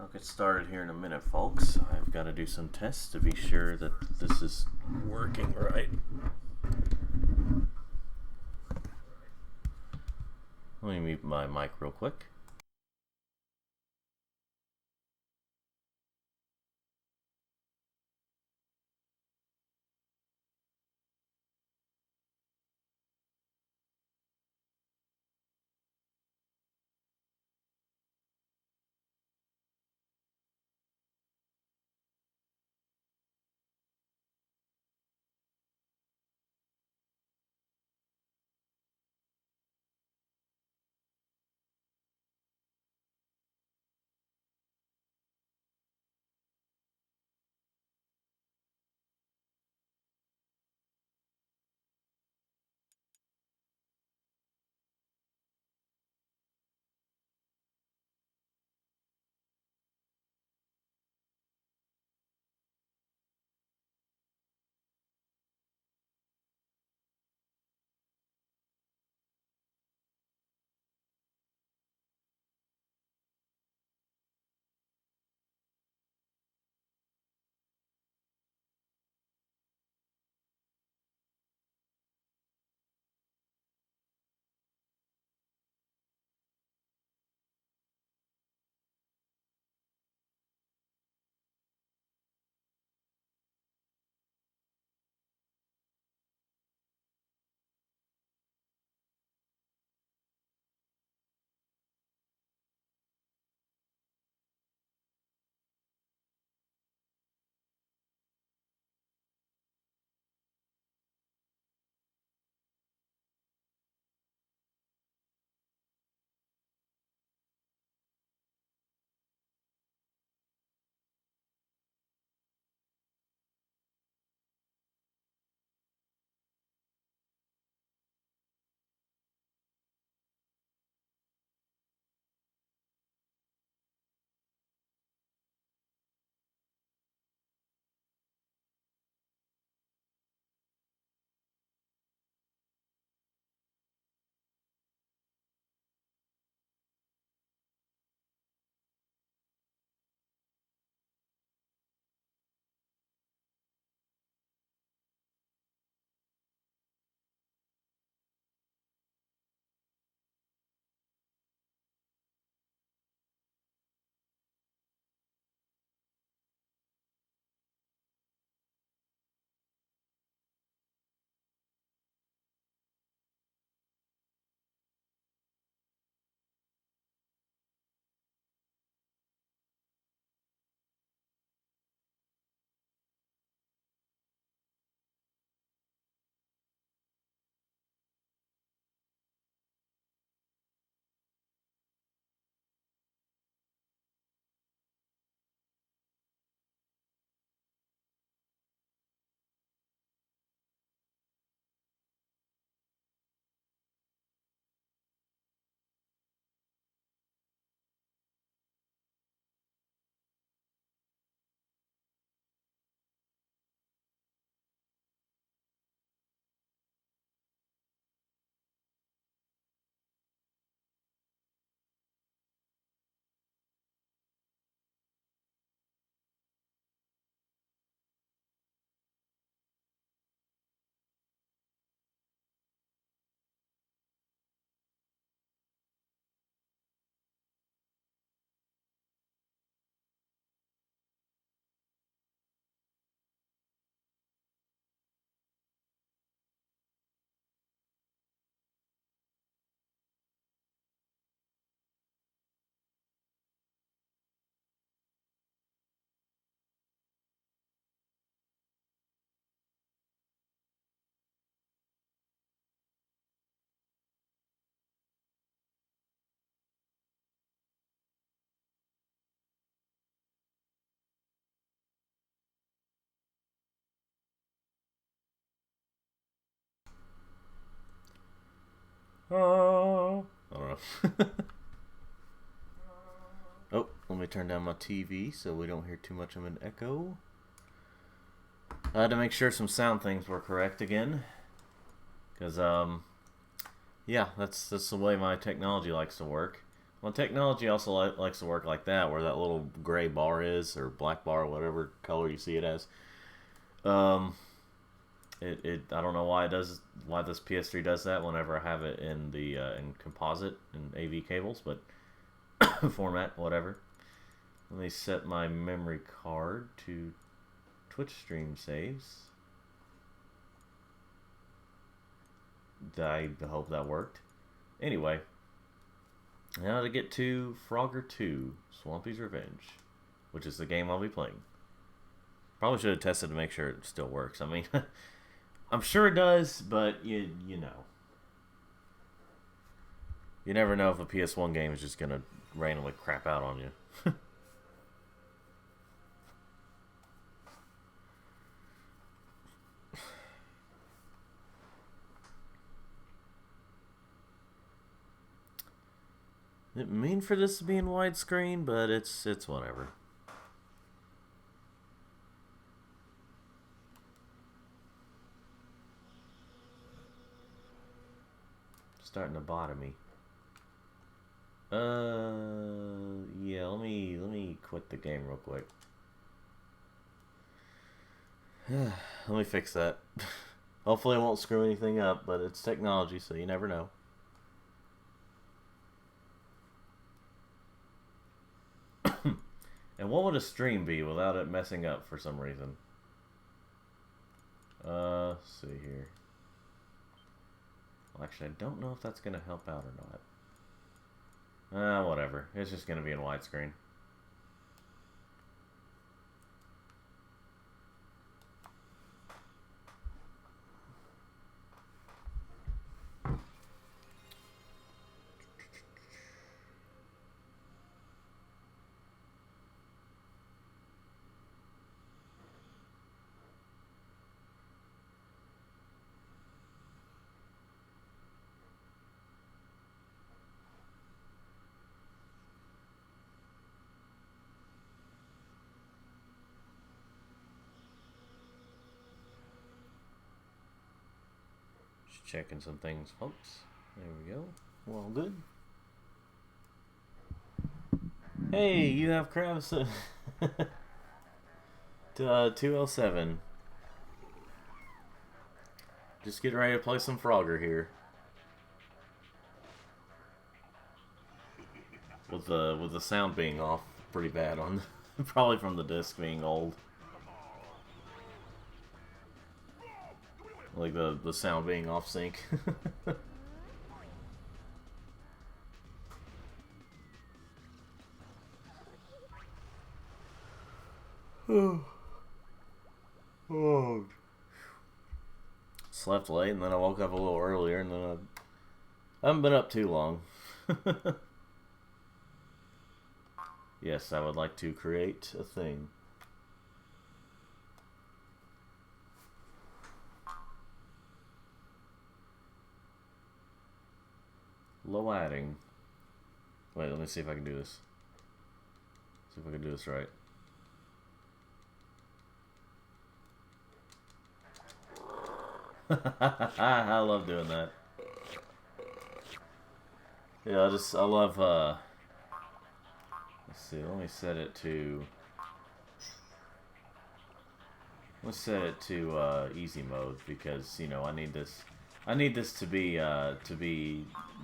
I'll get started here in a minute, folks. I've got to do some tests to be sure that this is working right. Let me mute my mic real quick. Oh, I don't know. Oh, let me turn down my TV so we don't hear too much of an echo. I had to make sure some sound things were correct again, because yeah, that's the way my technology likes to work. Well, technology also likes to work like that, where that little gray bar is, or black bar, whatever color you see it as. Um, I don't know why it does, why this PS3 does that whenever I have it in the in composite and AV cables, but format, whatever. Let me set my memory card to Twitch stream saves. I hope that worked. Anyway, now to get to Frogger 2, Swampy's Revenge, which is the game I'll be playing. Probably should have tested to make sure it still works. I mean, I'm sure it does, but you know. You never know if a PS1 game is just going to randomly crap out on you. Didn't mean for this to be in widescreen, but it's whatever. Starting to bother me. Yeah, let me quit the game real quick. Let me fix that. Hopefully it won't screw anything up, but it's technology, so you never know. And what would a stream be without it messing up for some reason? Let's see here. Well, actually, I don't know if that's going to help out or not. Whatever. It's just going to be in widescreen. Checking some things, folks. There we go. Well, good. Hey, you have crabs to 207. Just getting ready to play some Frogger here. With the sound being off pretty bad on probably from the disc being old. Like the sound being off sync. Oh. Slept late and then I woke up a little earlier and then I haven't been up too long. Yes, I would like to create a thing. Low adding. Wait, let me see if I can do this. See if I can do this right. I love doing that. Yeah, I love, let's see, let me set it to, easy mode because, you know, I need this to be,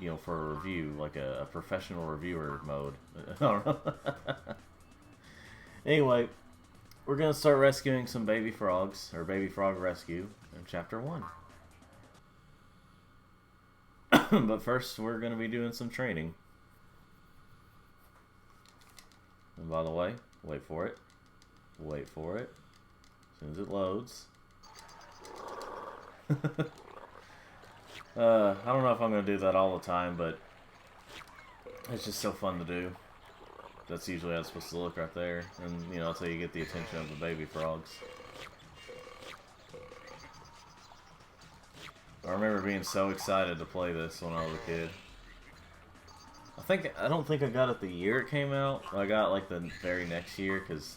you know, for a review, like a professional reviewer mode. I don't know. Anyway, we're going to start rescuing some baby frogs, or baby frog rescue, in Chapter 1. But first, we're going to be doing some training. And by the way, wait for it. Wait for it. As soon as it loads. I don't know if I'm going to do that all the time, but it's just so fun to do. That's usually how it's supposed to look right there. And, you know, that's how you get the attention of the baby frogs. I remember being so excited to play this when I was a kid. I don't think I got it the year it came out. I got like the very next year because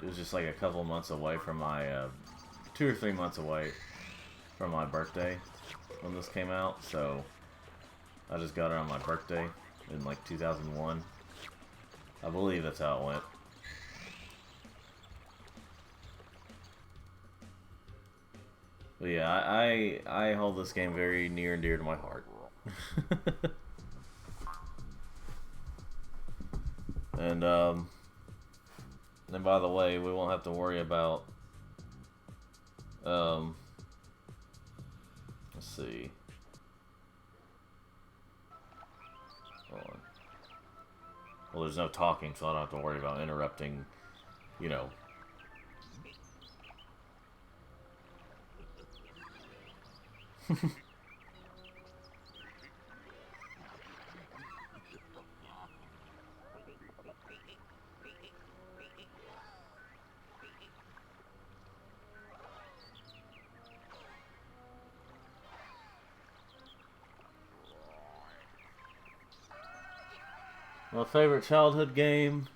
it was just like a couple months away from my, 2 or 3 months away from my birthday when this came out. So I just got it on my birthday in like 2001. I believe that's how it went. But yeah, I hold this game very near and dear to my heart. And by the way, we won't have to worry about let's see. Hold on. Well, there's no talking, so I don't have to worry about interrupting, you know. My favorite childhood game.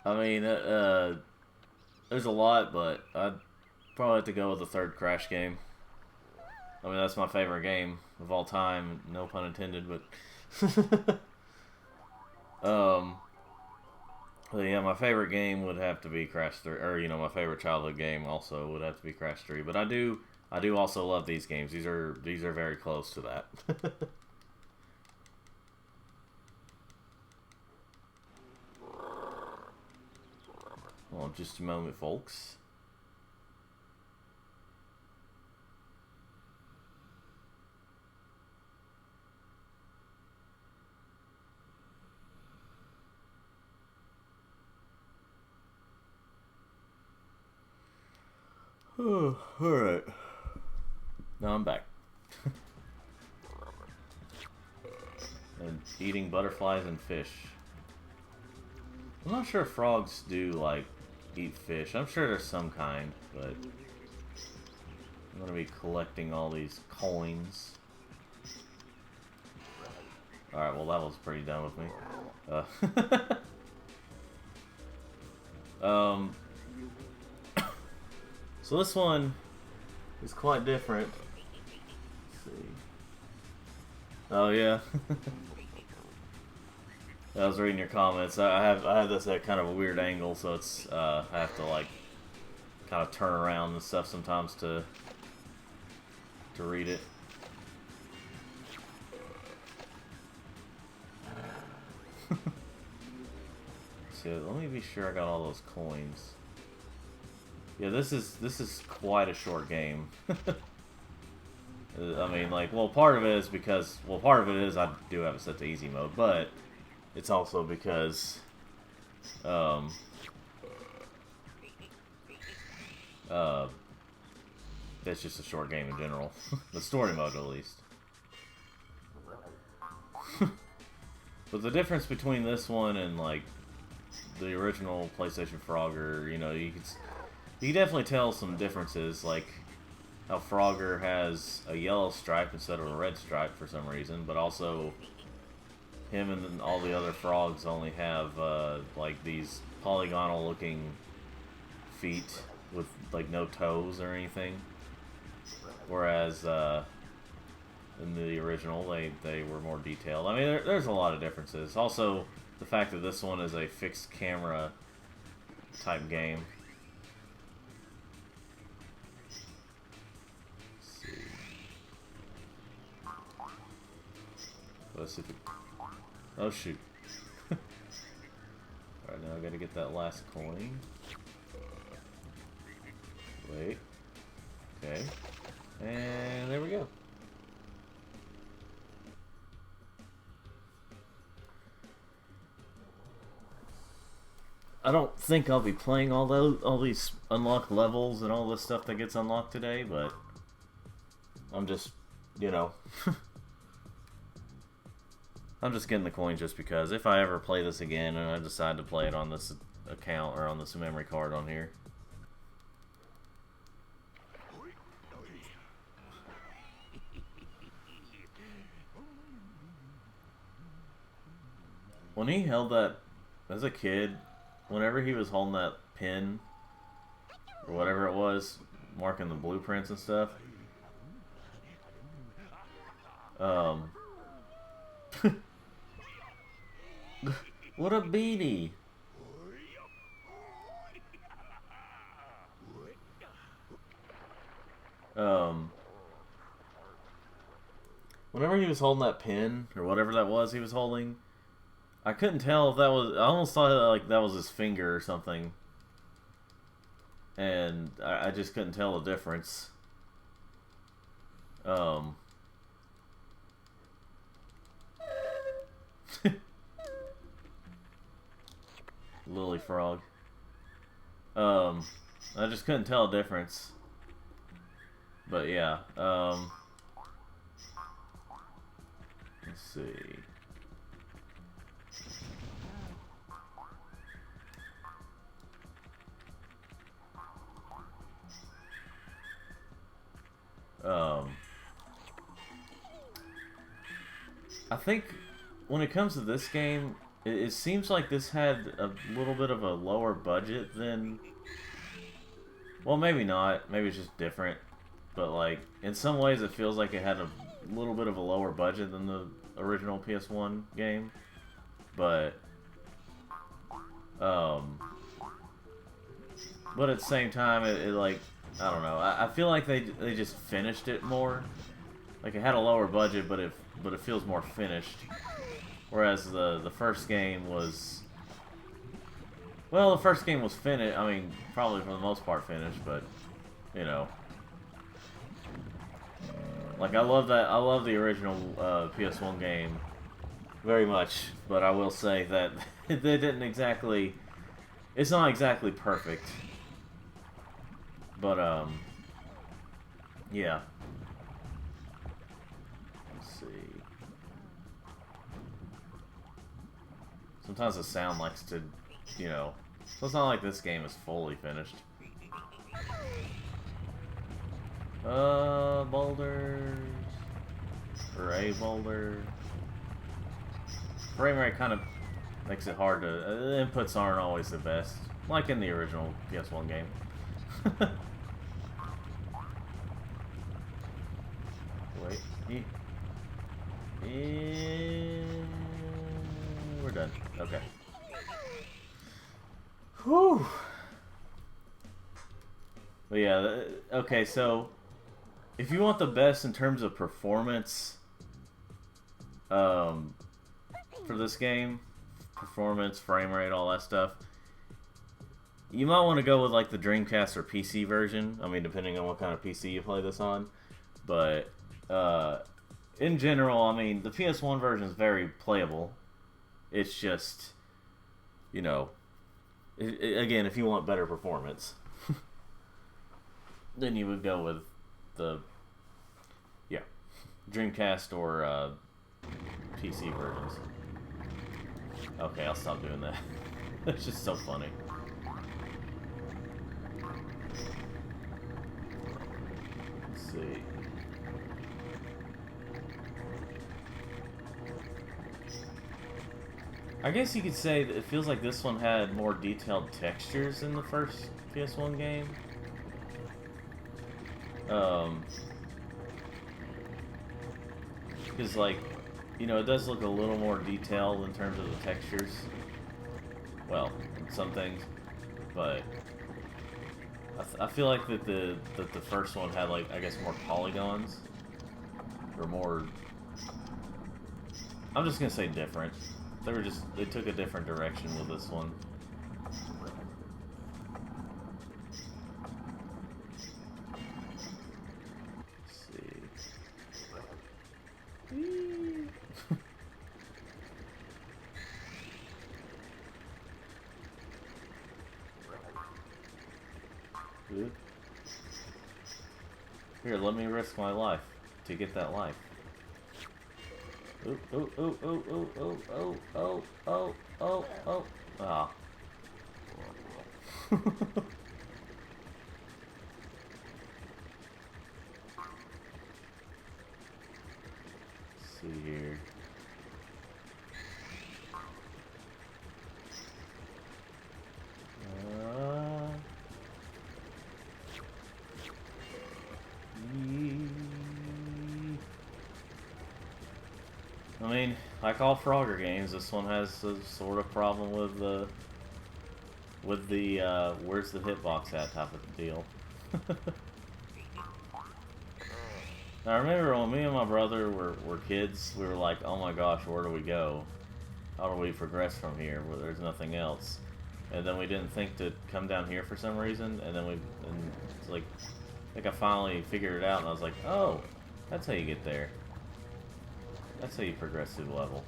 I mean, there's a lot, but I'd probably have to go with the third Crash game. I mean, that's my favorite game of all time. No pun intended, but but yeah, my favorite game would have to be Crash 3, or you know, my favorite childhood game also would have to be Crash 3. But I do also love these games. These are very close to that. Hold on just a moment, folks. Oh, alright. Now I'm back. And eating butterflies and fish. I'm not sure if frogs do, like, eat fish. I'm sure there's some kind, but I'm gonna be collecting all these coins. Alright, well that was pretty dumb of me. So this one is quite different. Let's see. Oh yeah. I was reading your comments. I have this at kind of a weird angle, so it's I have to like kind of turn around and stuff sometimes to read it. So let me be sure I got all those coins. Yeah, this is quite a short game. I mean, like, well, part of it is because, well, part of it is I do have it set to easy mode, but it's also because, it's just a short game in general. The story mode, at least. But the difference between this one and, like, the original PlayStation Frogger, you know, you can definitely tell some differences, like how Frogger has a yellow stripe instead of a red stripe for some reason, but also him and all the other frogs only have like these polygonal looking feet with like no toes or anything, whereas in the original they were more detailed. I mean, there's a lot of differences. Also, the fact that this one is a fixed camera type game. Let's see if it... Oh shoot. Alright, now I gotta get that last coin. Wait. Okay. And there we go. I don't think I'll be playing all these unlocked levels and all this stuff that gets unlocked today, but I'm just, you know, I'm just getting the coins just because if I ever play this again and I decide to play it on this account or on this memory card on here. When he held that as a kid, whenever he was holding that pin or whatever it was, marking the blueprints and stuff, What a beanie. Um, whenever he was holding that pin or whatever that was he was holding, I couldn't tell if that was. I almost thought like that was his finger or something, and I just couldn't tell the difference. Lily frog. I just couldn't tell the difference. But yeah, let's see. I think when it comes to this game, it seems like this had a little bit of a lower budget than. Well, maybe not. Maybe it's just different. But, like, in some ways it feels like it had a little bit of a lower budget than the original PS1 game. But at the same time, it like, I don't know. I feel like they just finished it more. Like, it had a lower budget, but it feels more finished. Whereas the first game was... Well, the first game was finished. I mean, probably for the most part finished, but, you know. Like, I love the original PS1 game very much, but I will say that they didn't exactly... It's not exactly perfect. But, yeah. Let's see. Sometimes the sound likes to, you know... So it's not like this game is fully finished. Boulders. Or a boulder. Frame rate kind of makes it hard to... the inputs aren't always the best. Like in the original PS1 game. Wait. We're done. Okay. Whew. But yeah, okay, so if you want the best in terms of performance for this game, performance, frame rate, all that stuff, you might want to go with like the Dreamcast or PC version. I mean, depending on what kind of PC you play this on. But in general, I mean, the PS1 version is very playable. It's just, you know, again, if you want better performance, then you would go with the, yeah, Dreamcast or PC versions. Okay, I'll stop doing that. It's just so funny. Let's see. I guess you could say that it feels like this one had more detailed textures than the first PS1 game. Because, like, you know, it does look a little more detailed in terms of the textures. Well, in some things. But I feel like that the first one had, like, I guess more polygons. Or more... I'm just gonna say different. They took a different direction with this one. Let's see. Here, let me risk my life to get that life. Oh, oh, oh, oh, oh, oh, oh, oh, oh, oh, oh. Ah. Let's see here. I mean, like all Frogger games, this one has a sort of problem with the where's the hitbox at type of deal. Now, I remember when me and my brother were kids, we were like, oh my gosh, where do we go? How do we progress from here where there's nothing else? And then we didn't think to come down here for some reason, and then it's like, I think I finally figured it out, and I was like, oh, that's how you get there. That's how you progress through the level.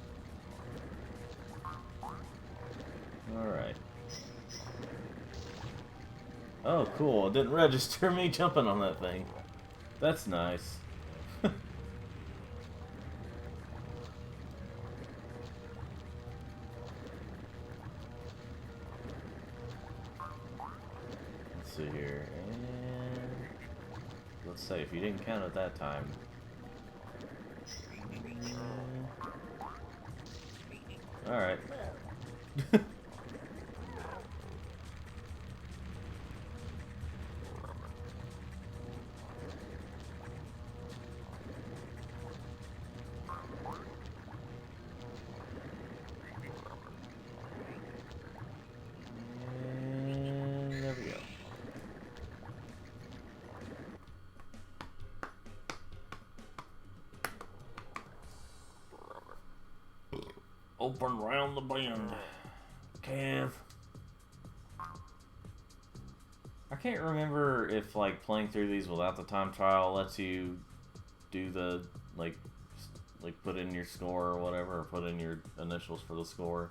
Alright. Oh, cool. It didn't register me jumping on that thing. That's nice. Let's see here. And let's say if you didn't count it that time. Alright. And there we go. Open round the bend, Kev. I can't remember if like playing through these without the time trial lets you do the like put in your score or whatever, or put in your initials for the score.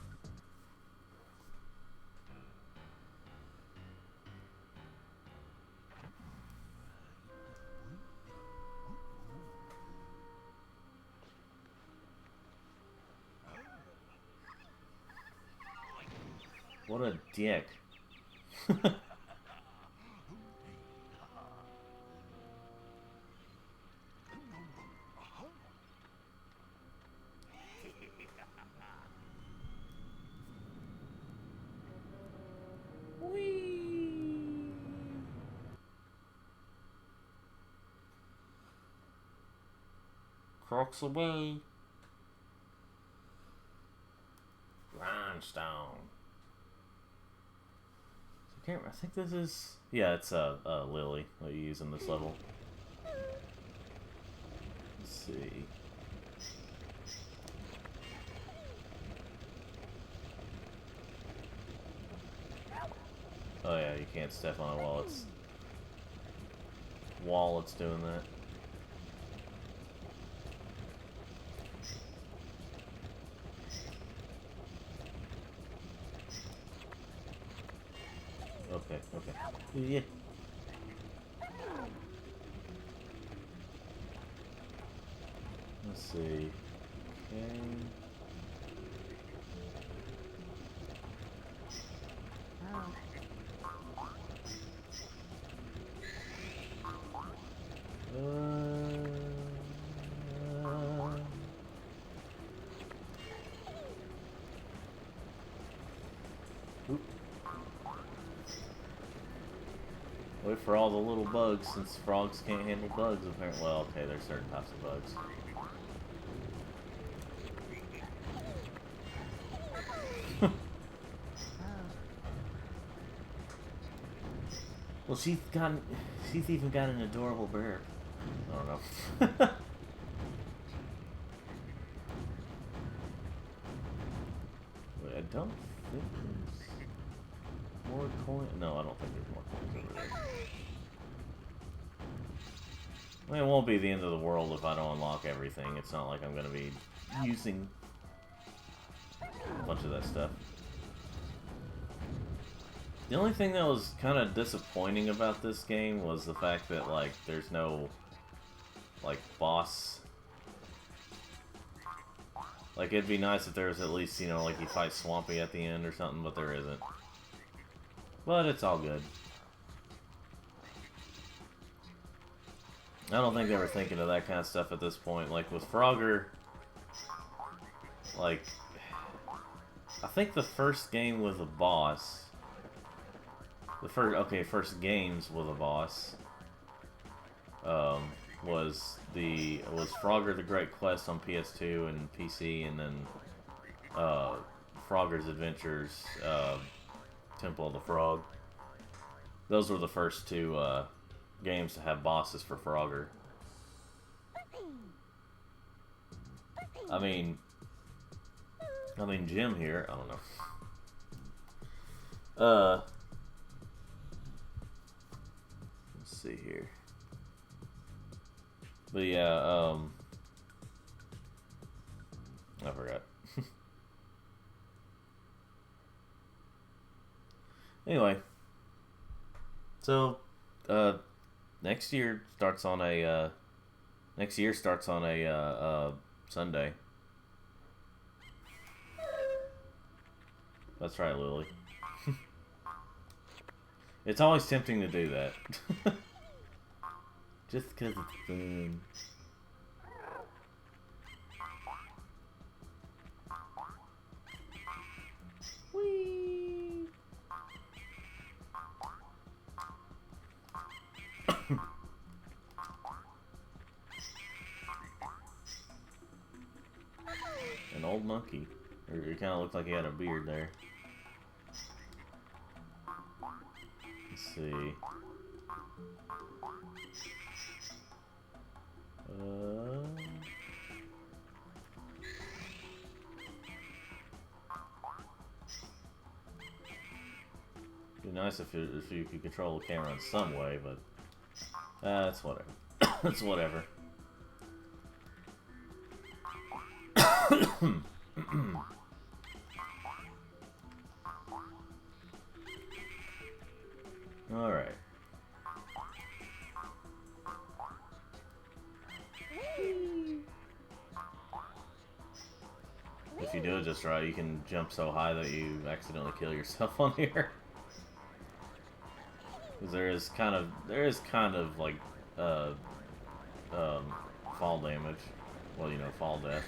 What a dick. Whee! Crocs away. Rhinestone. I think this is... Yeah, it's Lily that you use in this level. Let's see. Oh yeah, you can't step on it while it's doing that. Okay, okay. Yeah. Let's see. Okay. Wait for all the little bugs, since frogs can't handle bugs apparently. Well, okay, there's certain types of bugs. Well, she's even got an adorable bear. I don't know. Wait, I don't think there's more coins. No, I don't think there's more coins over there. I mean, it won't be the end of the world if I don't unlock everything. It's not like I'm going to be using a bunch of that stuff. The only thing that was kind of disappointing about this game was the fact that, like, there's no, like, boss. Like, it'd be nice if there was at least, you know, like you fight Swampy at the end or something, but there isn't. But it's all good. I don't think they were thinking of that kind of stuff at this point. Like, with Frogger, like, I think the first game was a boss. First games with a boss. was Frogger the Great Quest on PS2 and PC, and then Frogger's Adventures, Temple of the Frog. Those were the first two games to have bosses for Frogger. I mean Jim here. I don't know. Let's see here. But yeah, I forgot. Anyway, so next year starts on a Sunday. That's right, Lily. It's always tempting to do that. Just because it's fun. Whee! An old monkey. It kind of looked like he had a beard there. Let's see. Be nice if you could control the camera in some way, but that's whatever. That's whatever. All right. If you do it just right, you can jump so high that you accidentally kill yourself on here. Because there is kind of like fall damage. Well, you know, fall death.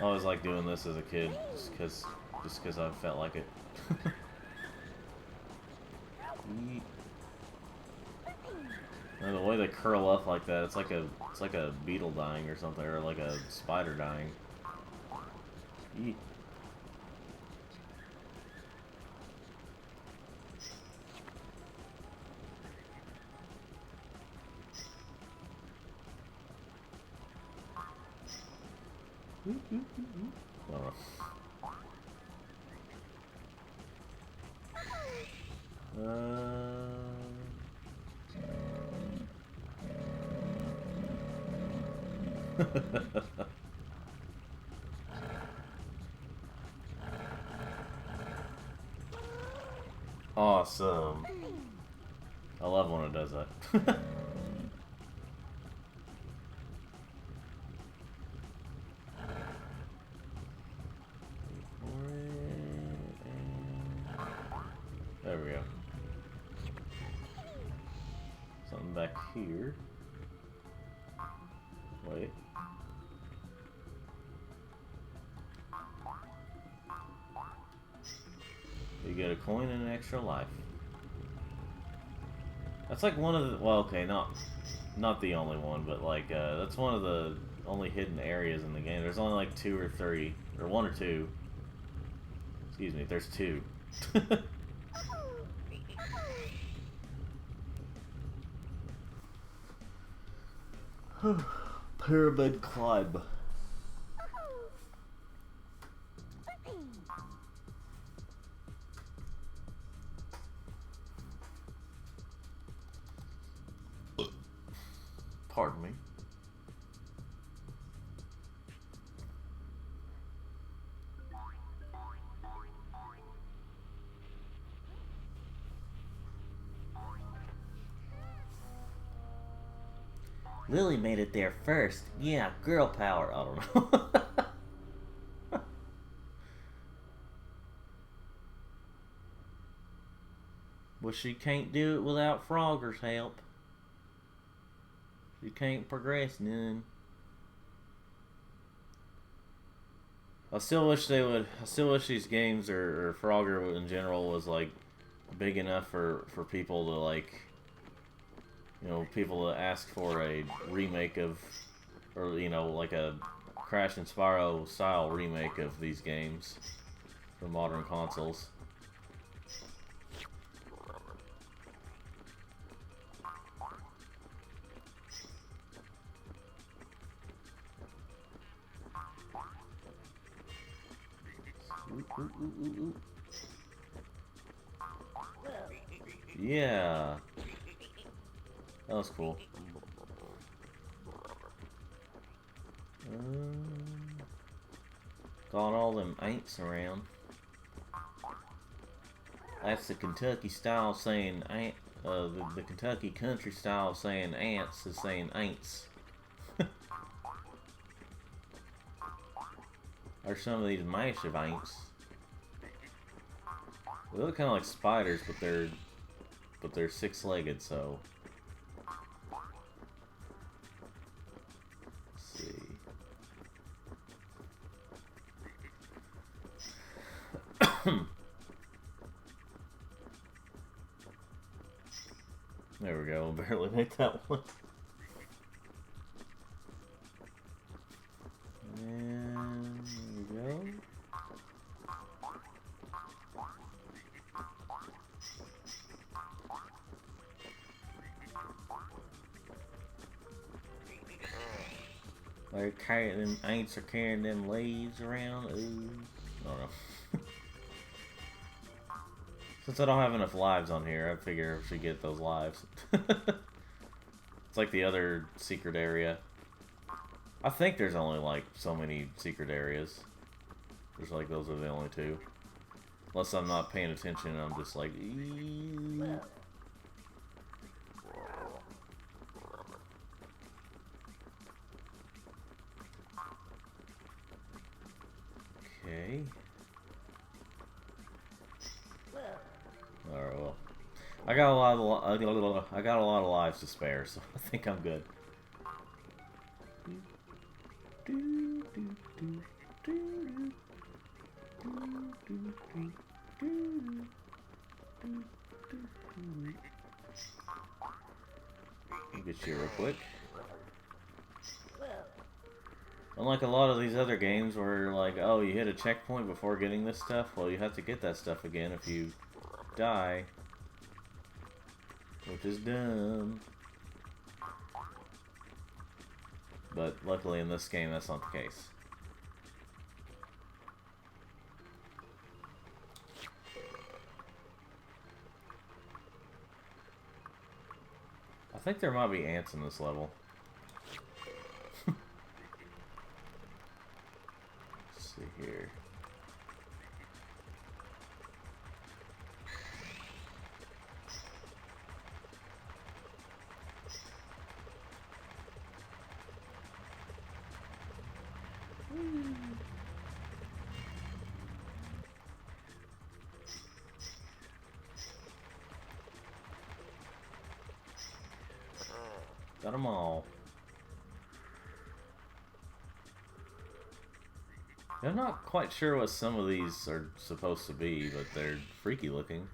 I always liked doing this as a kid, just because I felt like it. And the way they curl up like that, it's like a beetle dying or something, or like a spider dying. Eek. Awesome. I love when it does that. There we go. Something back here. Wait. You get a coin and an extra life. That's like one of the, well, okay, not the only one, but like that's one of the only hidden areas in the game. There's only like 2 or 3, or 1 or 2. Excuse me, there's 2. Pyramid climb. Pardon me. Lily made it there first. Yeah, girl power. I don't know. Well, she can't do it without Frogger's help. She can't progress none. I still wish they would. I still wish these games or Frogger in general was like big enough for people to like, you know, people to ask for a remake of, or you know, like a Crash and Spyro style remake of these games for modern consoles. Ooh, ooh, ooh, ooh. Yeah, that was cool. Got all them ain'ts around. That's the Kentucky style saying ain't. The Kentucky country style saying ants is saying ain'ts. There's some of these massive ain'ts. They look kind of like spiders, but they're six-legged. So let's see. There we go. Barely made that one. And there we go. They're carrying them ain'ts are carrying them leaves around. Ooh. I don't know. Since I don't have enough lives on here, I figure I should get those lives. It's like the other secret area. I think there's only like so many secret areas. There's like those are the only two. Unless I'm not paying attention and I'm just like eee. Okay. Alright, well. I got a lot of lives to spare, so I think I'm good. I'll get you real quick. Unlike a lot of these other games where like, oh, you hit a checkpoint before getting this stuff, well, you have to get that stuff again if you die. Which is dumb. But luckily in this game, that's not the case. I think there might be ants in this level. Let's see here. Got them all. I'm not quite sure what some of these are supposed to be, but they're freaky looking.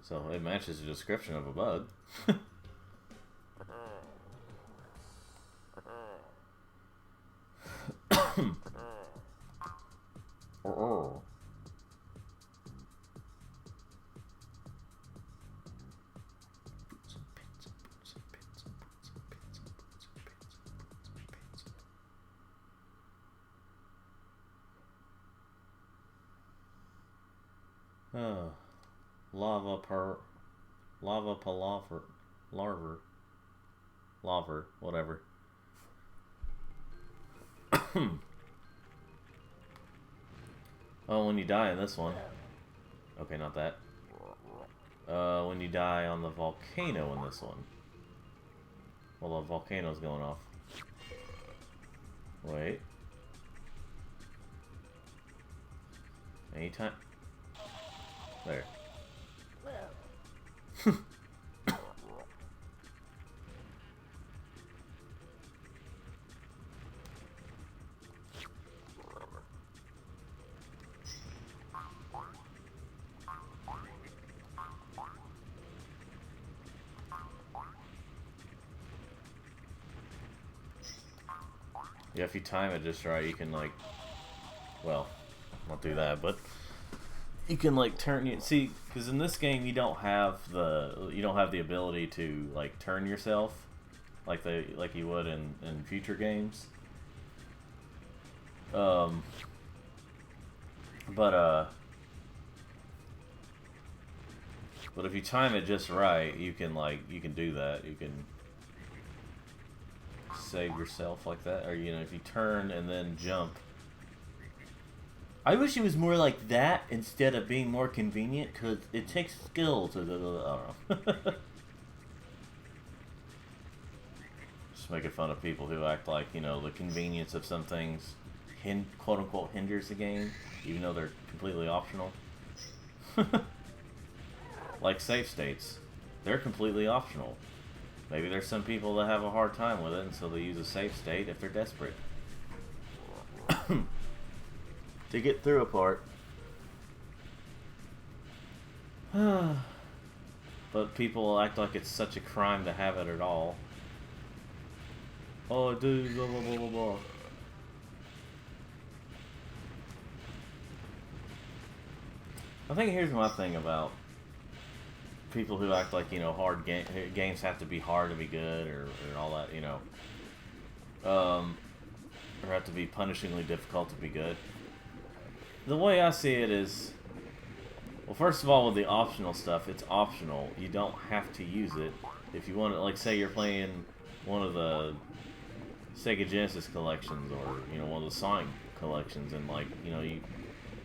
So it matches the description of a bug. Oh, lava palaver, laver, whatever. Oh, when you die in this one. Okay, not that. When you die on the volcano in this one. Well, the volcano's going off. Wait. Anytime. There. Yeah, if you time it just right, you can like, well, not do that, but you can like turn you see because in this game you don't have the ability to like turn yourself like you would in future games. Um, but but if you time it just right, you can do that. You can save yourself like that, or if you turn and then jump. I wish it was more like that instead of being more convenient, because it takes skill to do. I don't know. Just making fun of people who act like the convenience of some things quote unquote hinders the game, even though they're completely optional. Like save states, they're completely optional. Maybe there's some people that have a hard time with it, and so they use a save state if they're desperate to get through a part. But people act like it's such a crime to have it at all. Oh, dude, blah blah blah blah blah. I think here's my thing about people who act like games have to be hard to be good, or all that, or have to be punishingly difficult to be good. The way I see it is, well, first of all, with the optional stuff, it's optional. You don't have to use it. If you want to, like, say you're playing one of the Sega Genesis collections, or one of the Sonic collections, and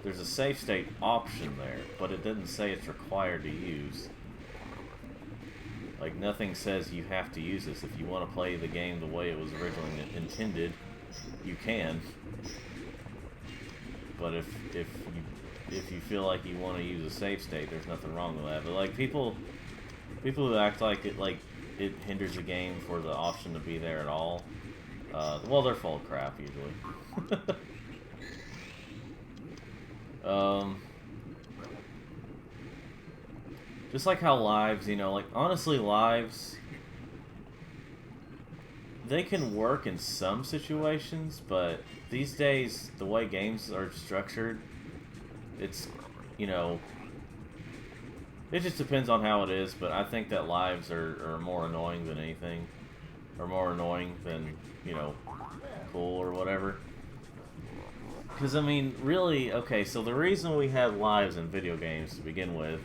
there's a save state option there, but it doesn't say it's required to use. Like, nothing says you have to use this. If you want to play the game the way it was originally intended, you can. But if you feel like you want to use a save state, there's nothing wrong with that. But like people who act like it hinders the game for the option to be there at all, well, they're full of crap usually. Just like how lives, honestly, lives, they can work in some situations, but these days, the way games are structured, it's, it just depends on how it is, but I think that lives are more annoying than anything, or more annoying than, cool or whatever. Because, I mean, really, okay, so the reason we have lives in video games to begin with,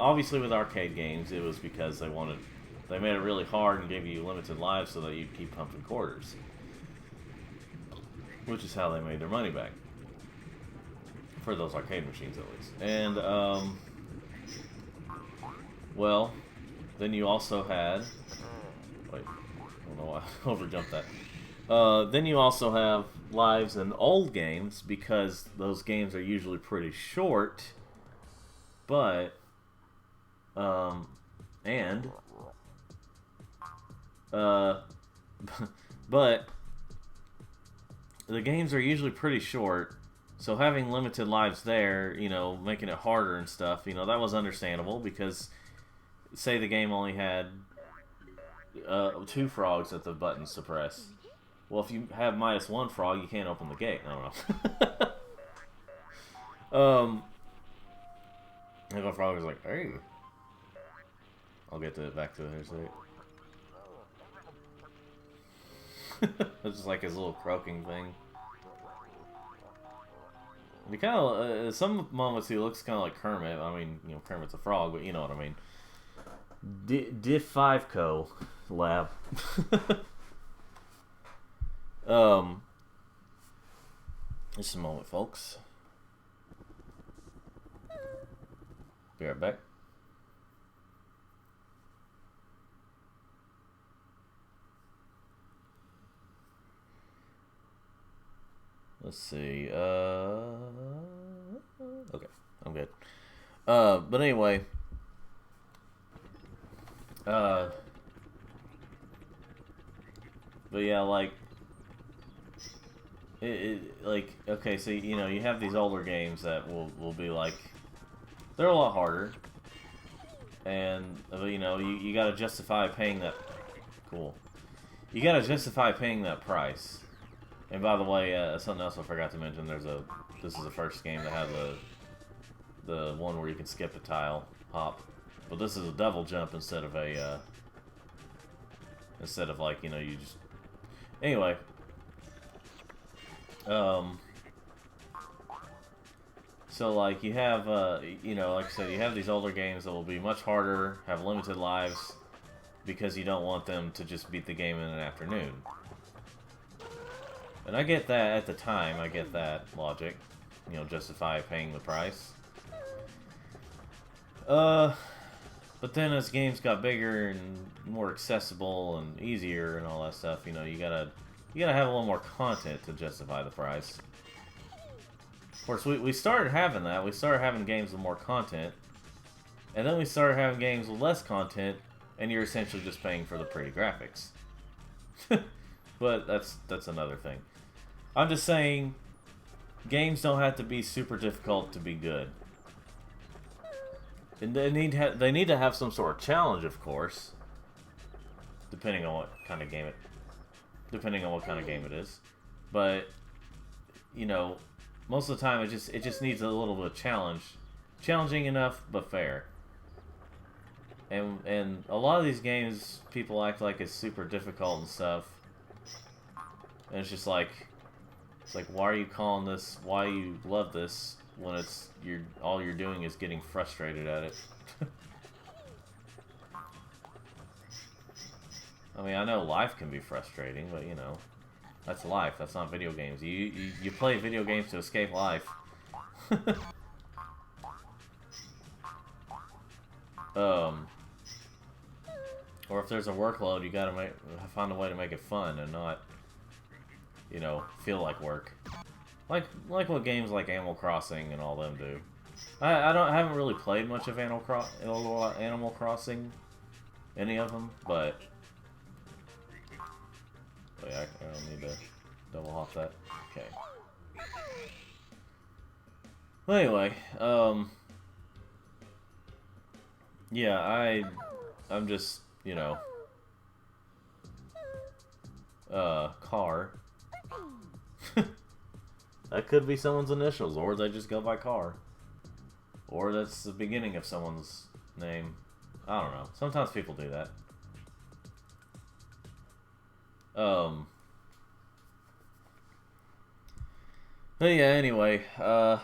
obviously with arcade games, it was because they made it really hard and gave you limited lives so that you'd keep pumping quarters. Which is how they made their money back. For those arcade machines, at least. And, well, then you also had... Wait, I don't know why I overjumped that. Then you also have lives in old games, because those games are usually pretty short, but... but the games are usually pretty short, so having limited lives there, making it harder and stuff, that was understandable, because say the game only had 2 frogs at the buttons to press. Well, if you have -1 frog, you can't open the gate. I don't know. And the frog was like, hey. I'll get back to it in a second. It's just like his little croaking thing. And he kind of, some moments he looks kind of like Kermit. I mean, Kermit's a frog, but you know what I mean. Diff5Co lab. Just a moment, folks. Be right back. Let's see. Okay, I'm good. But anyway. But yeah, like, okay, so you have these older games that will be like, they're a lot harder, and you gotta justify paying that. Cool. You gotta justify paying that price. And by the way, something else I forgot to mention. This is the first game that had the one where you can skip a tile hop, but this is a double jump instead of a like, you know, you just anyway. So like you have you know, like I said, you have these older games that will be much harder, have limited lives, because you don't want them to just beat the game in an afternoon. And I get that at the time, I get that logic, you know, justify paying the price. But then as games got bigger and more accessible and easier and all that stuff, you know, you gotta have a little more content to justify the price. Of course, we started having that. We started having games with more content, and then we started having games with less content, and you're essentially just paying for the pretty graphics. But that's another thing. I'm just saying, games don't have to be super difficult to be good. And they need to have some sort of challenge, of course, depending on what kind of game it is. But you know, most of the time it just needs a little bit of challenge, challenging enough but fair. And a lot of these games, people act like it's super difficult and stuff, and it's just like, why are you calling this? Why you love this when all you're doing is getting frustrated at it? I mean, I know life can be frustrating, but you know, that's life. That's not video games. You play video games to escape life. Or if there's a workload, you gotta find a way to make it fun and not, you know, feel like work. Like what games like Animal Crossing and all them do. I haven't really played much of Animal Crossing, any of them, but yeah, I don't need to double hop that. Okay. Well, anyway, yeah, I'm just, you know, car. That could be someone's initials, or they just go by car. Or that's the beginning of someone's name. I don't know. Sometimes people do that. But yeah, anyway, I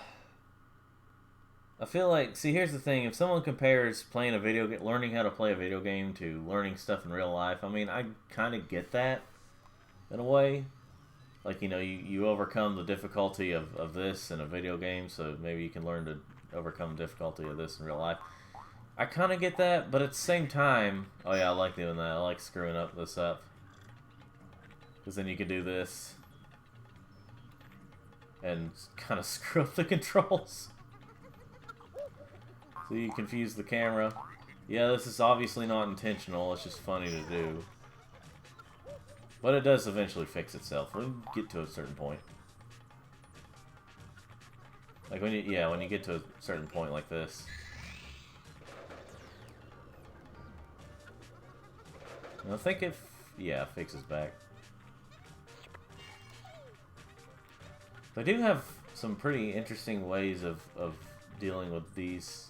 feel like, see, here's the thing. If someone compares playing a video game, learning how to play a video game to learning stuff in real life, I mean, I kind of get that in a way. Like, you know, you overcome the difficulty of this in a video game, so maybe you can learn to overcome the difficulty of this in real life. I kind of get that, but at the same time, oh yeah, I like doing that. I like screwing this up. Because then you can do this and kind of screw up the controls. So you confuse the camera. Yeah, this is obviously not intentional. It's just funny to do. But it does eventually fix itself when you get to a certain point. Like when you get to a certain point like this. And I think it fixes back. They do have some pretty interesting ways of dealing with these.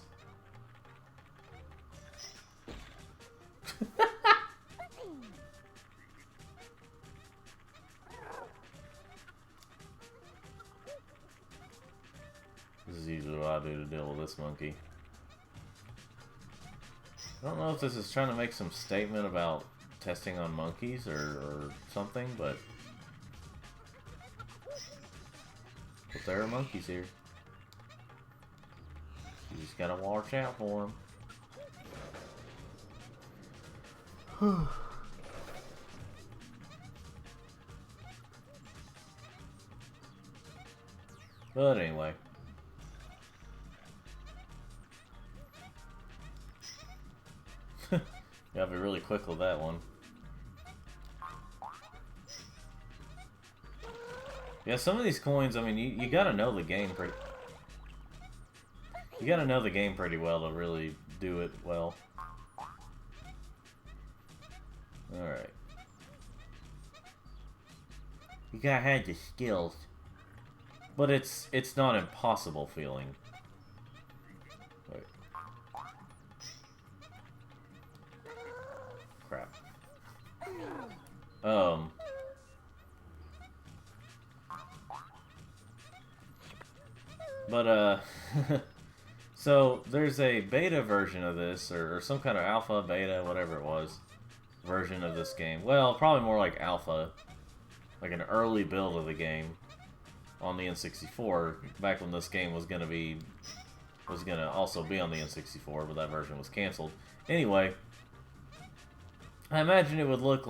This is usually what I do to deal with this monkey. I don't know if this is trying to make some statement about testing on monkeys or something, but there are monkeys here. You just gotta watch out for them. But anyway. Gotta be really quick with that one. Yeah, some of these coins, I mean, you gotta know the game pretty... You gotta know the game pretty well to really do it well. Alright. You gotta have the skills. But it's not impossible feeling. Wait. Crap. But so there's a beta version of this, or some kind of alpha, beta, whatever it was, version of this game. Well, probably more like alpha, like an early build of the game on the N64. Back when this game was gonna also be on the N64, but that version was canceled. Anyway, I imagine it would look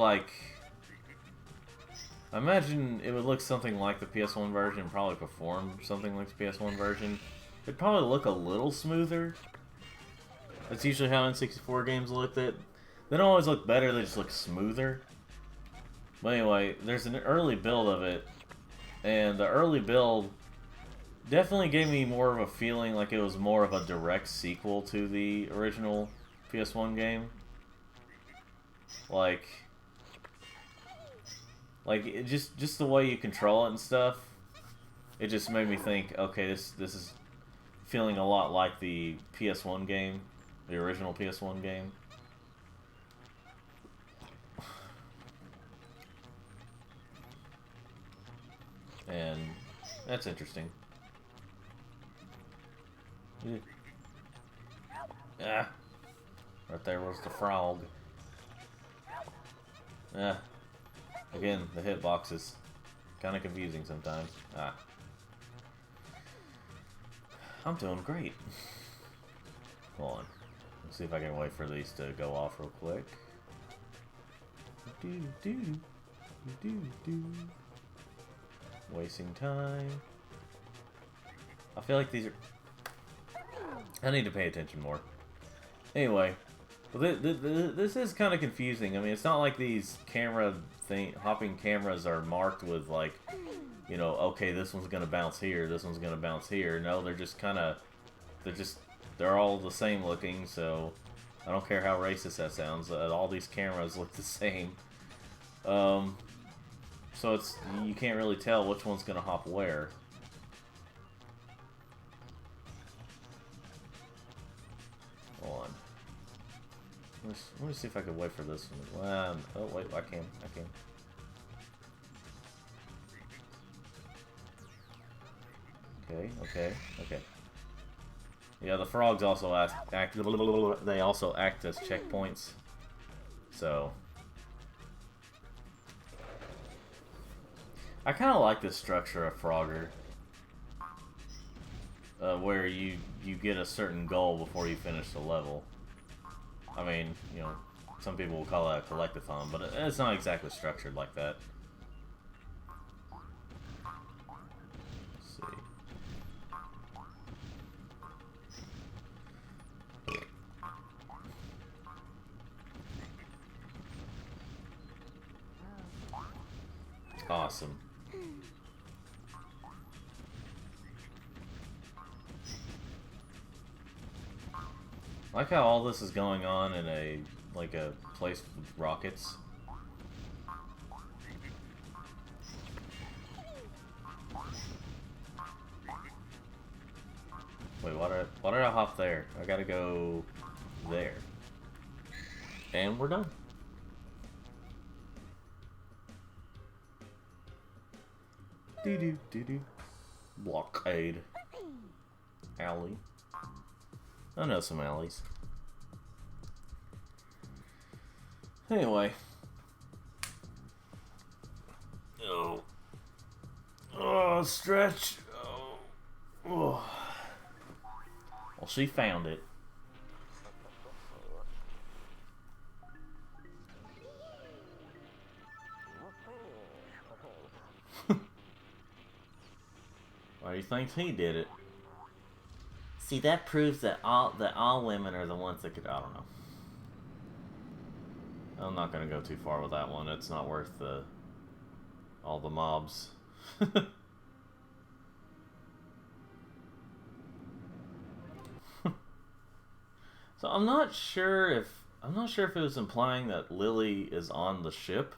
something like the PS1 version, probably perform something like the PS1 version. It'd probably look a little smoother. That's usually how N64 games look. They don't always look better, they just look smoother. But anyway, there's an early build of it, and the early build definitely gave me more of a feeling like it was more of a direct sequel to the original PS1 game. Like just the way you control it and stuff, it just made me think, okay, this is feeling a lot like the PS1 game, the original PS1 game. And that's interesting. Ah, right there was the frog. Ah. Again, the hitbox is kind of confusing sometimes. Ah. I'm doing great. Hold on. Let's see if I can wait for these to go off real quick. Wasting time. I feel like these are... I need to pay attention more. Anyway. Well, this is kind of confusing. I mean, it's not like these hopping cameras are marked with, like, you know, okay, this one's gonna bounce here, this one's gonna bounce here. No, they're just kind of, they're all the same looking, so I don't care how racist that sounds. All these cameras look the same. So you can't really tell which one's gonna hop where. Hold on. Let me see if I can wait for this one. Oh wait, I can. Okay. Yeah, the frogs also they also act as checkpoints. So I kind of like this structure of Frogger, where you get a certain goal before you finish the level. I mean, you know, some people will call that a collectathon, but it's not exactly structured like that. Let's see. Awesome. I like how all this is going on in a place with rockets. Wait, why did I hop there? I gotta go there. And we're done. Doo-doo. Blockade. Alley. I know some alleys. Anyway. Oh, stretch. Oh. Well, she found it. Why do you think he did it? See, that proves that all women are the ones that could. I don't know. I'm not gonna go too far with that one. It's not worth all the mobs. So I'm not sure if it was implying that Lily is on the ship,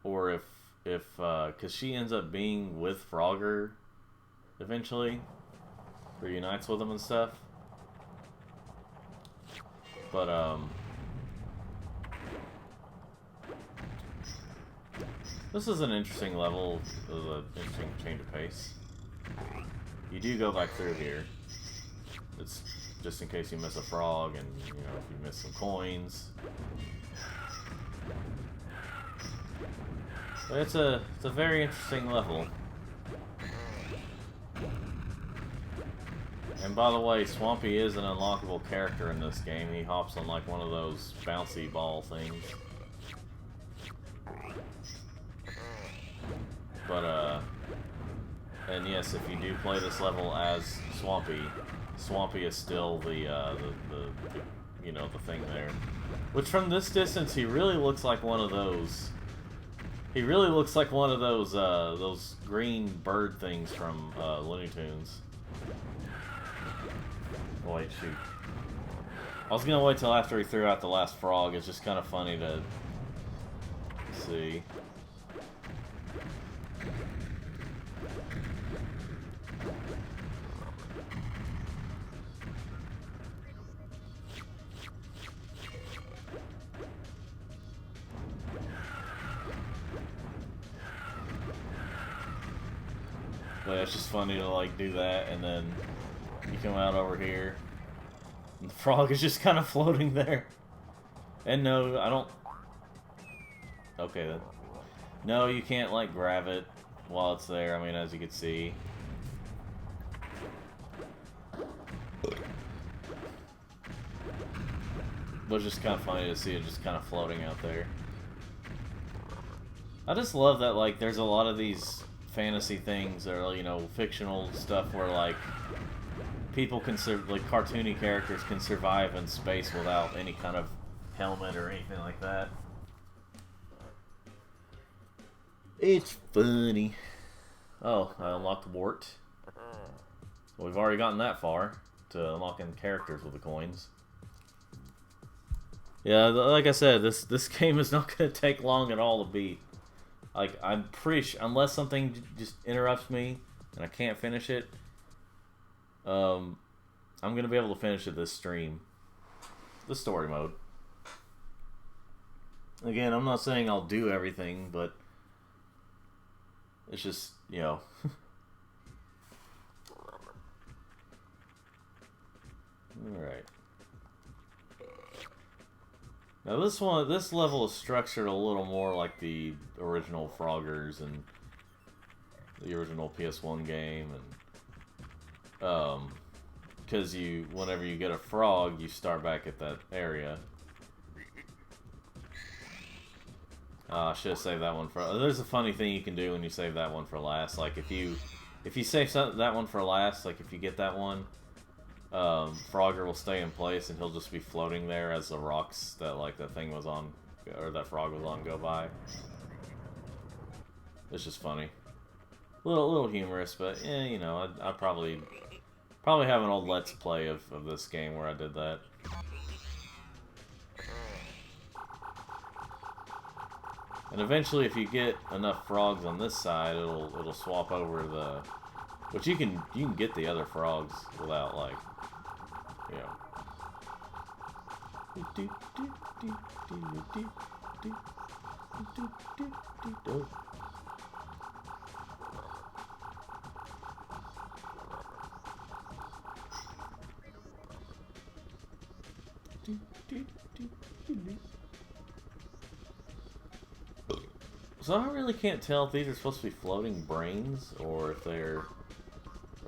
or if if because she ends up being with Frogger eventually, reunites with him and stuff. But this is an interesting level. This is an interesting change of pace. You do go back through here. It's just in case you miss a frog, and you know, if you miss some coins. But it's a very interesting level. And by the way, Swampy is an unlockable character in this game. He hops on like one of those bouncy ball things. But and yes, if you do play this level as Swampy, Swampy is still the you know, the thing there. Which from this distance, he really looks like one of those. He really looks like one of those green bird things from Looney Tunes. Oh, wait, shoot. I was gonna wait till after he threw out the last frog. It's just kind of funny to see. But it's just funny to like do that, and then you come out over here, and the frog is just kind of floating there. And no, I don't. Okay then. No, you can't like grab it while it's there. I mean, as you can see. But it's just kind of funny to see it just kind of floating out there. I just love that, like, there's a lot of these fantasy things, or, you know, fictional stuff where, like, people can, like, cartoony characters can survive in space without any kind of helmet or anything like that. It's funny. Oh, I unlocked Wart. Well, we've already gotten that far to unlocking characters with the coins. Yeah, like I said, this game is not going to take long at all to beat. Like, I'm pretty sure, unless something just interrupts me and I can't finish it, I'm going to be able to finish it this stream. The story mode. Again, I'm not saying I'll do everything, but it's just, you know. Alright. Now this level is structured a little more like the original Froggers and the original PS1 game, and because whenever you get a frog, you start back at that area. I should have saved that one for. There's a funny thing you can do when you save that one for last. Like if you save that one for last, like if you get that one. Frogger will stay in place and he'll just be floating there as the rocks that like that thing was on, or that frog was on, go by. It's just funny, a little humorous, but yeah, you know, I probably have an old Let's Play of this game where I did that. And eventually, if you get enough frogs on this side, it'll swap over the, which you can get the other frogs without like. Yeah. So I really can't tell if these are supposed to be floating brains, or if they're,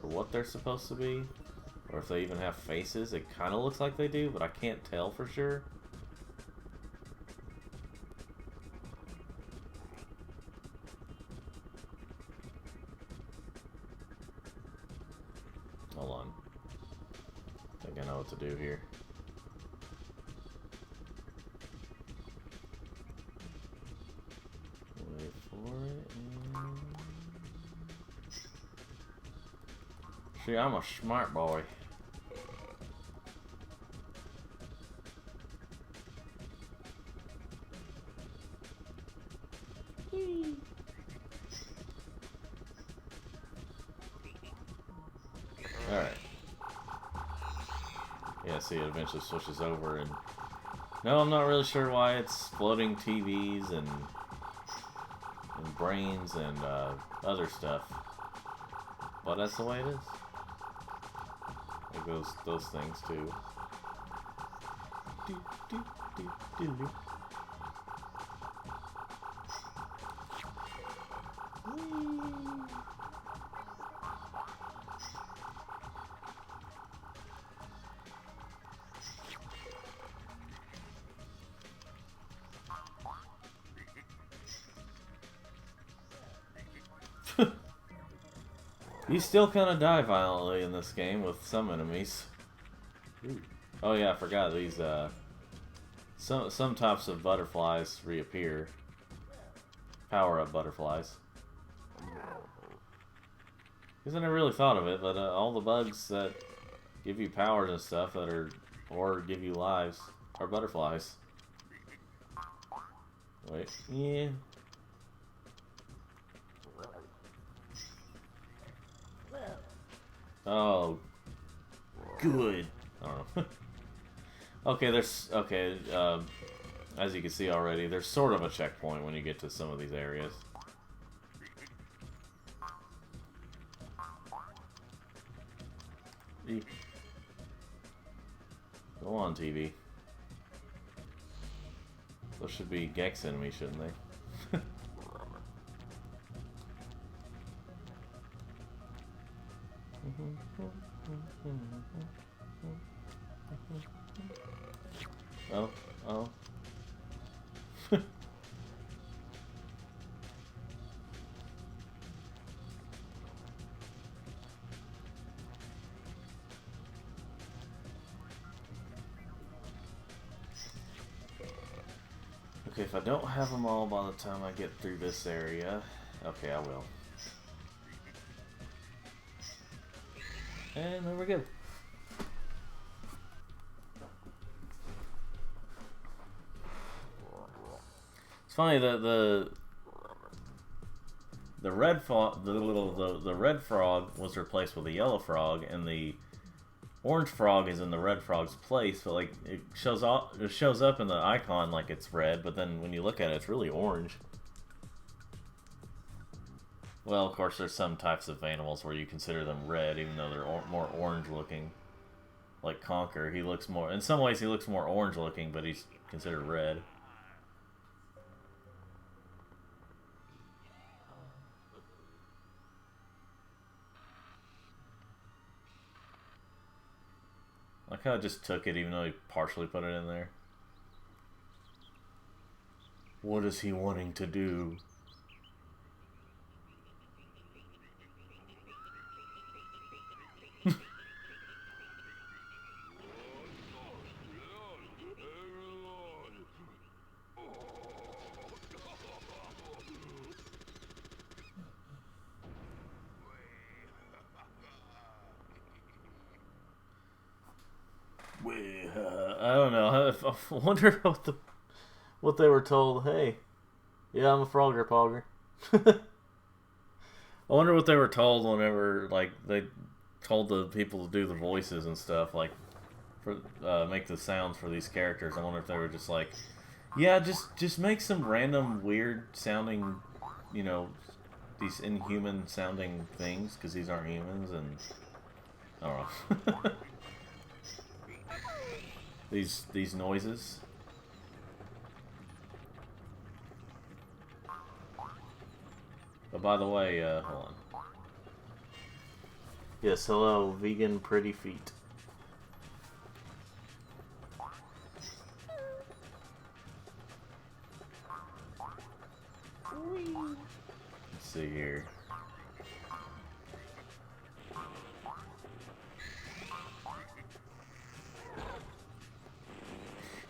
or what they're supposed to be. Or if they even have faces. It kind of looks like they do, but I can't tell for sure. Hold on. I think I know what to do here. Wait for it. See, I'm a smart boy. see it eventually switches over. And no, I'm not really sure why it's floating TVs and brains and other stuff, but that's the way it is. It goes those things too. You still kind of die violently in this game with some enemies. Ooh. Oh yeah, I forgot these. Some types of butterflies reappear. Power-up butterflies. Because I never really thought of it, but all the bugs that give you powers and stuff that are, or give you lives, are butterflies. Wait, yeah. Oh, good. I don't know. Okay, as you can see already, there's sort of a checkpoint when you get to some of these areas. Go on, TV. Those should be Gex enemies, shouldn't they? Oh, oh. Okay, if I don't have them all by the time I get through this area, okay, I will. And there we go. It's funny that the red frog, the red frog was replaced with a yellow frog, and the orange frog is in the red frog's place. But like it shows up in the icon like it's red, but then when you look at it, it's really orange. Well, of course, there's some types of animals where you consider them red, even though they're more orange looking. Like Conker, he looks more. In some ways, he looks more orange looking, but he's considered red. I kind of just took it, even though he partially put it in there. What is he wanting to do? I don't know. I wonder what they were told. Hey, yeah, I'm a Frogger Pogger. I wonder what they were told whenever, like, they told the people to do the voices and stuff, like, for make the sounds for these characters. I wonder if they were just like, yeah, just make some random weird sounding, you know, these inhuman sounding things, because these aren't humans, and I don't know. These noises. But by the way, hold on. Yes, hello, vegan pretty feet. Let's see here.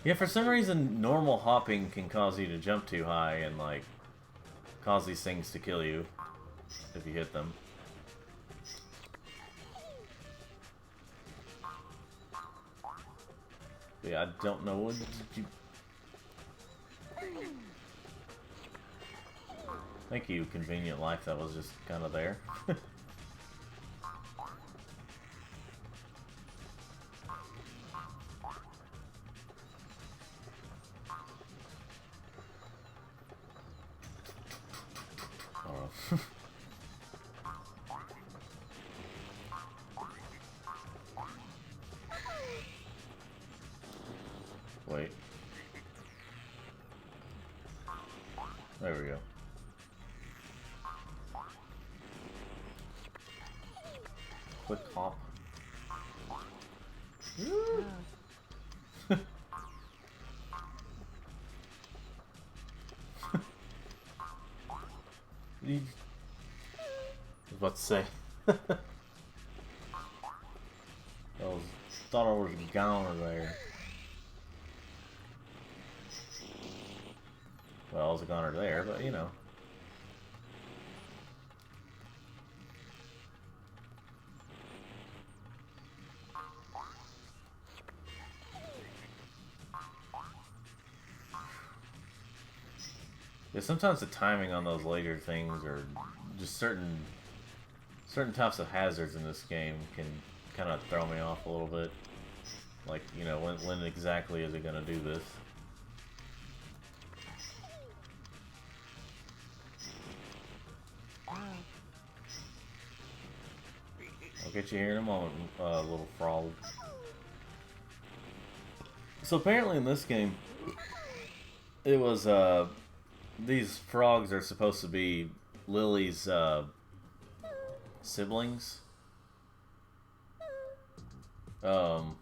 Yeah, for some reason, normal hopping can cause you to jump too high and, like, cause these things to kill you if you hit them. But yeah, I don't know what did you... Thank you, convenient life that was just kind of there. Wait. There we go. Quick hop. I was about to say. Thought I was gone there. Well, I was a goner there, but you know. Yeah, sometimes the timing on those later things, or just certain types of hazards in this game, can kind of throw me off a little bit. Like, you know, when exactly is it gonna do this? I'll get you here in a moment, little frog. So apparently in this game, it was, these frogs are supposed to be Lily's, siblings. Oh,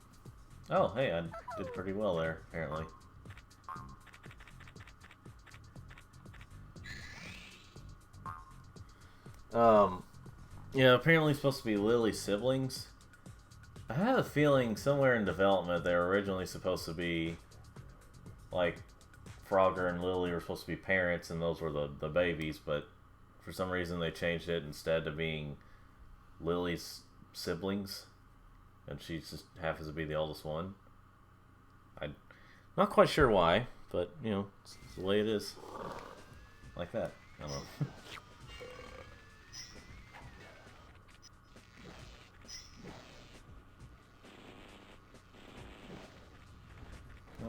hey, I did pretty well there, apparently. Yeah, apparently it's supposed to be Lily's siblings. I have a feeling somewhere in development they were originally supposed to be, like, Frogger and Lily were supposed to be parents and those were the babies, but for some reason they changed it instead to being Lily's siblings. And she just happens to be the oldest one. I'm not quite sure why, but, you know, it's the way it is. Like that. I don't know.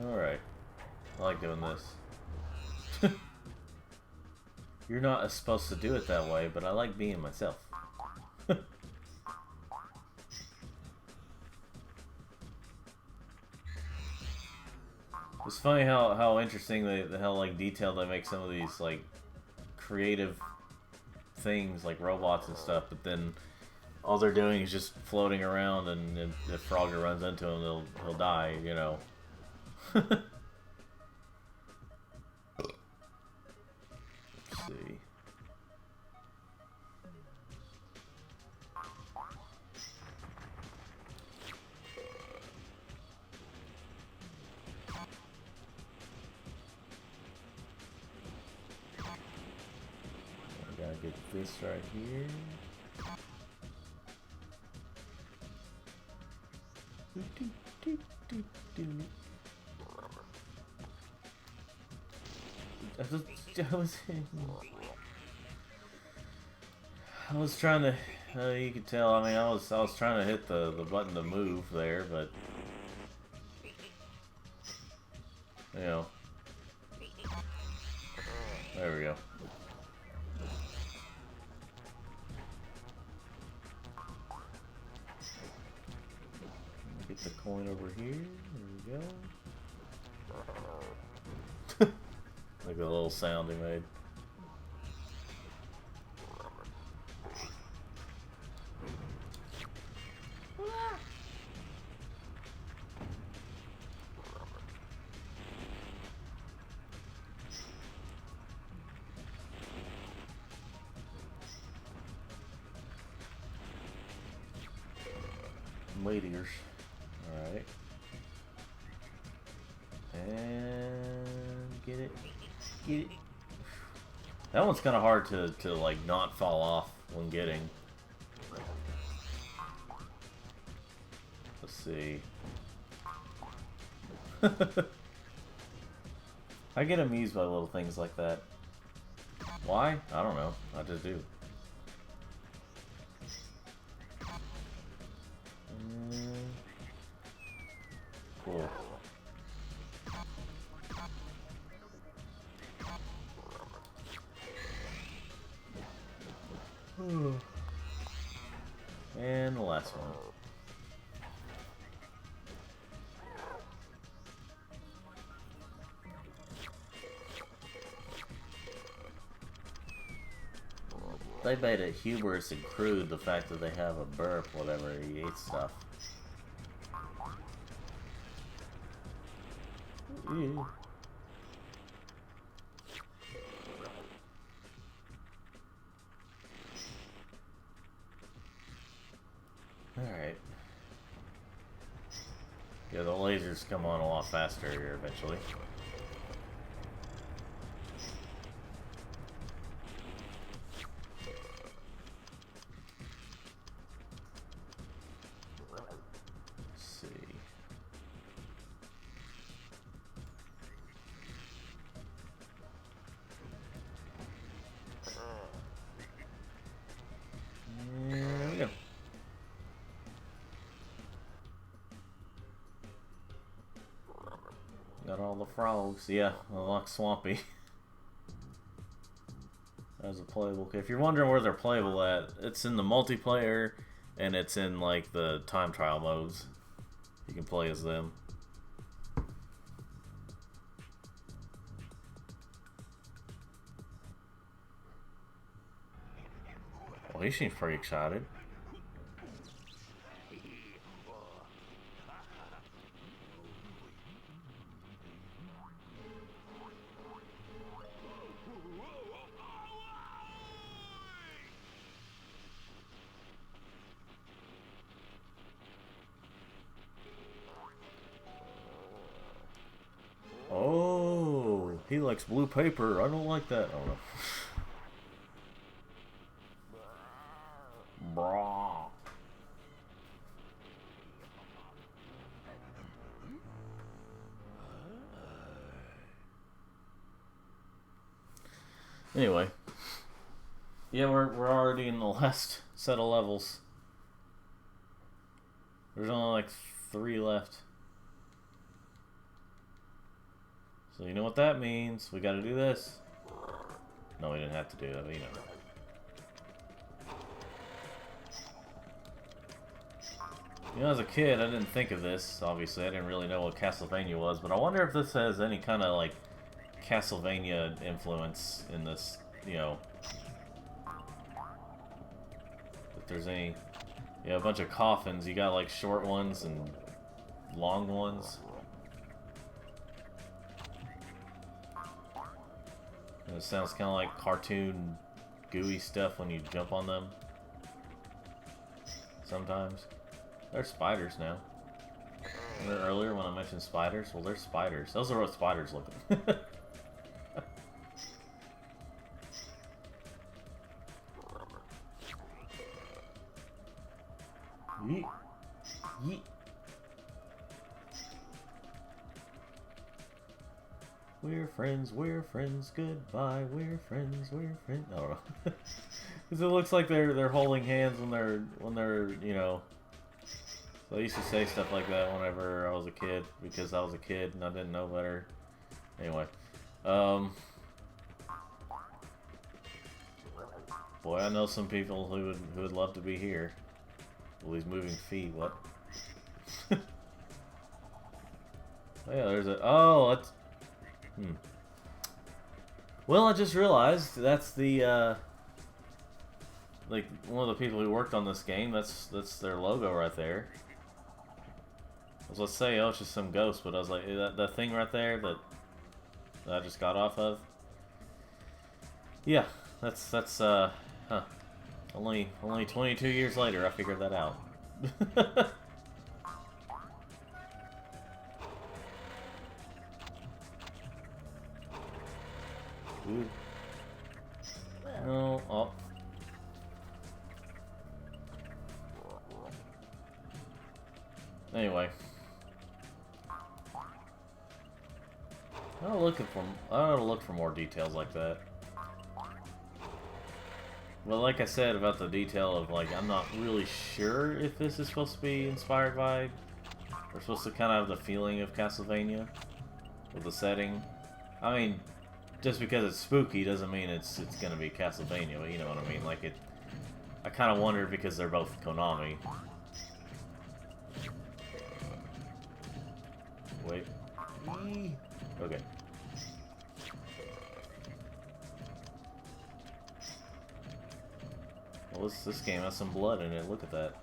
Alright. I like doing this. You're not supposed to do it that way, but I like being myself. It's funny how interesting how like detailed they make some of these like creative things like robots and stuff, but then all they're doing is just floating around, and if Frogger runs into him, he'll die, you know. Let's see. I gotta get this right here. I was trying to. You could tell. I mean, I was trying to hit the button to move there, but you know, there we go. Get the coin over here. There we go. Like the little sound he made. Meteors. Alright. And get it. Get it. That one's kind of hard to like not fall off when getting. Let's see. I get amused by little things like that. Why? I don't know. I just do. Cool. And the last one. They made it humorous and crude, the fact that they have a burp whenever he eats stuff. Ew. Alright. Yeah, the lasers come on a lot faster here eventually. Got all the frogs. Yeah, unlock Swampy. As a playable. If you're wondering where they're playable at, it's in the multiplayer and it's in like the time trial modes. You can play as them. Well, he seems pretty excited. Oh, he likes blue paper. I don't like that. Oh no. Brah. Anyway, yeah, we're already in the last set of levels. There's only like 3 left. So you know what that means. We gotta do this. No, we didn't have to do that, but you know. You know, as a kid, I didn't think of this. Obviously, I didn't really know what Castlevania was, but I wonder if this has any kind of, like, Castlevania influence in this, you know. If there's any... Yeah, a bunch of coffins. You got, like, short ones and long ones. And it sounds kind of like cartoon, gooey stuff when you jump on them. Sometimes. There's spiders now. Remember earlier when I mentioned spiders? Well, there's spiders. Those are what spiders look like. Yeet. Yeet. We're friends, goodbye, we're friends, I don't know. Because it looks like they're holding hands when they're, you know. So I used to say stuff like that whenever I was a kid, because I was a kid and I didn't know better. Anyway, boy, I know some people who would love to be here. Well, these moving feet, what? Oh, yeah, there's a... Oh, that's... Well, I just realized that's the, like, one of the people who worked on this game, that's their logo right there. I was going to say, oh, it's just some ghost, but I was like, that thing right there that I just got off of? Yeah, that's only 22 years later I figured that out. Ooh. No, oh. Anyway. I ought to look for more details like that. Well, like I said about the detail of, like, I'm not really sure if this is supposed to be inspired by, or supposed to kind of have the feeling of Castlevania with the setting. I mean, just because it's spooky doesn't mean it's gonna be Castlevania, but you know what I mean. Like I kind of wondered because they're both Konami. Wait. Okay. Well, this game has some blood in it. Look at that.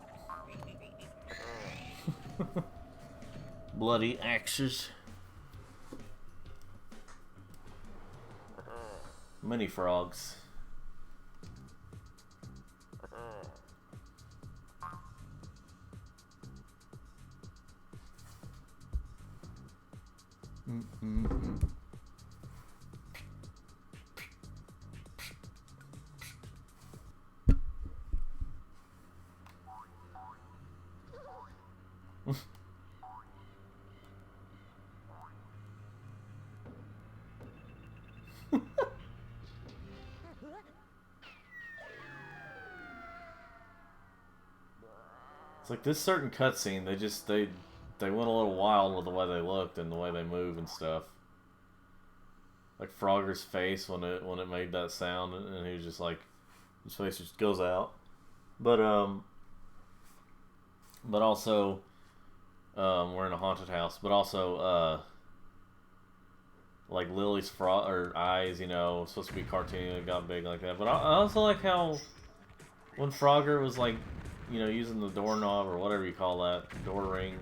Bloody axes. Mini frogs. It's like this certain cutscene, they went a little wild with the way they looked and the way they move and stuff. Like Frogger's face when it made that sound, and he was just like, his face just goes out. But also, we're in a haunted house. But also, like Lily's frog or eyes, you know, supposed to be cartoony, it got big like that. But I also like how when Frogger was like, you know, using the doorknob or whatever you call that, door ring.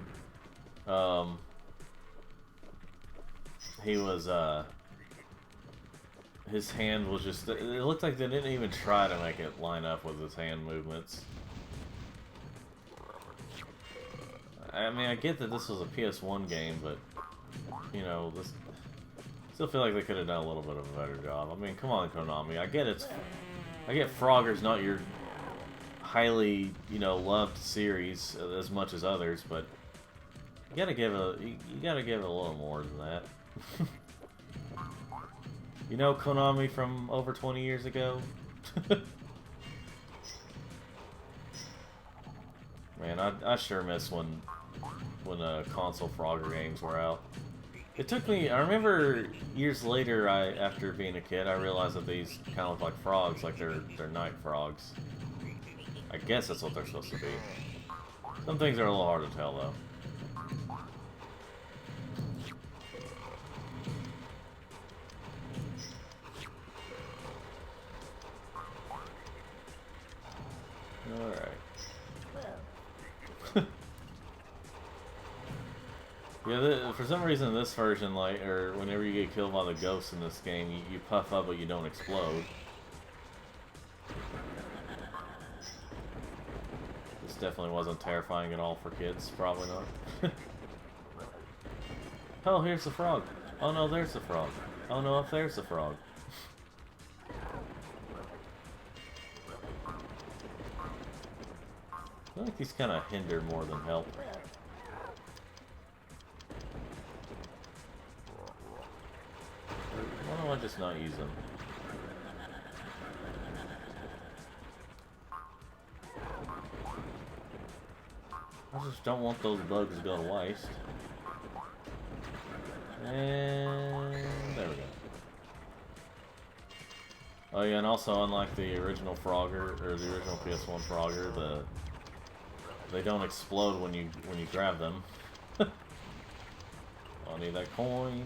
He was, his hand was just, it looked like they didn't even try to make it line up with his hand movements. I mean, I get that this was a PS1 game, but, you know, this, still feel like they could have done a little bit of a better job. I mean, come on, Konami. I get Frogger's not your highly, you know, loved series as much as others, but you gotta give it a little more than that. You know, Konami from over 20 years ago. Man, I sure miss when console Frogger games were out. It took me. I remember years later, after being a kid, I realized that these kind of look like frogs, like they're night frogs. I guess that's what they're supposed to be. Some things are a little hard to tell, though. Alright. Yeah, for some reason, this version, like, or whenever you get killed by the ghosts in this game, you puff up, but you don't explode. Definitely wasn't terrifying at all for kids. Probably not. Oh, here's the frog. Oh no, there's the frog. Oh no, up there's the frog. I feel like these kind of hinder more than help. Why don't I just not use them? I just don't want those bugs to go to waste. And there we go. Oh yeah, and also unlike the original Frogger or the original PS1 Frogger, they don't explode when you grab them. I need that coin.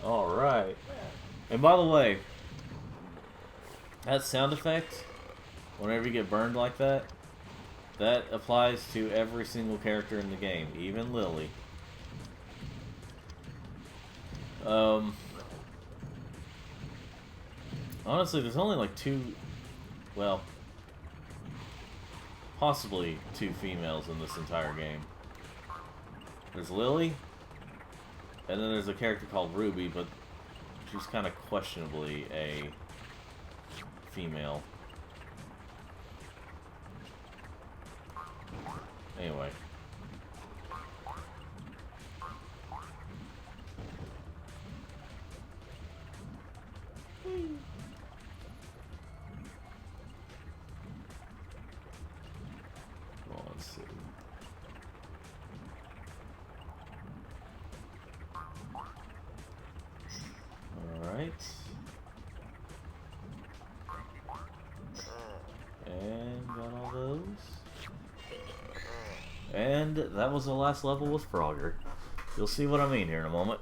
Alright. And by the way, that sound effect, whenever you get burned like that, that applies to every single character in the game, even Lily. Honestly, there's only like possibly two females in this entire game. There's Lily, and then there's a character called Ruby, but she's kind of questionably a female. Anyway. Well, let's see. Alright. And got all those. And that was the last level with Frogger. You'll see what I mean here in a moment.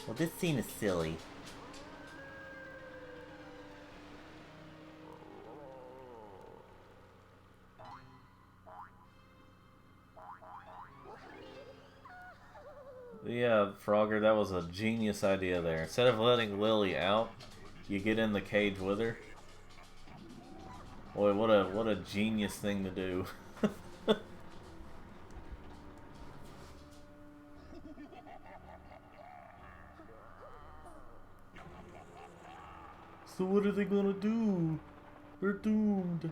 Well, this scene is silly. Yeah, Frogger, that was a genius idea there. Instead of letting Lily out, you get in the cage with her. Boy, what a genius thing to do. So what are they gonna do? We're doomed.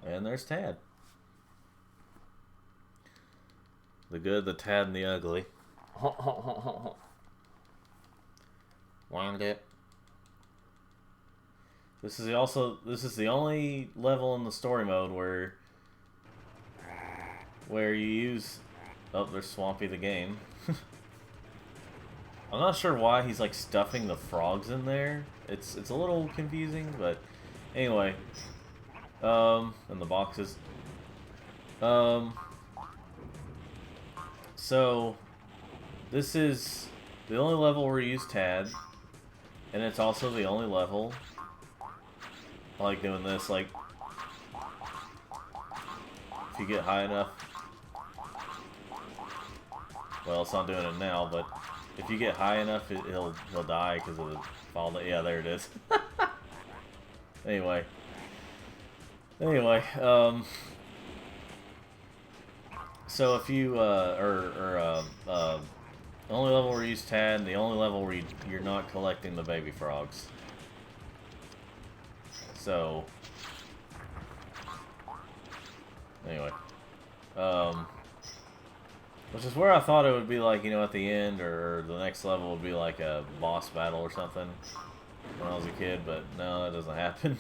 And there's Tad. The good, the Tad, and the ugly. Wound it. This is the only level in the story mode where you use. Oh, there's Swampy the game. I'm not sure why he's like stuffing the frogs in there. It's a little confusing, but anyway. And the boxes. So this is the only level where you use Tad, and it's also the only level. I like doing this, like if you get high enough. Well, it's not doing it now, but if you get high enough, he'll die because of the fall. Yeah, there it is. Anyway, so if you the only level where you use Tad, the only level where you're not collecting the baby frogs. So anyway, which is where I thought it would be like, you know, at the end, or the next level would be like a boss battle or something when I was a kid, but no, that doesn't happen.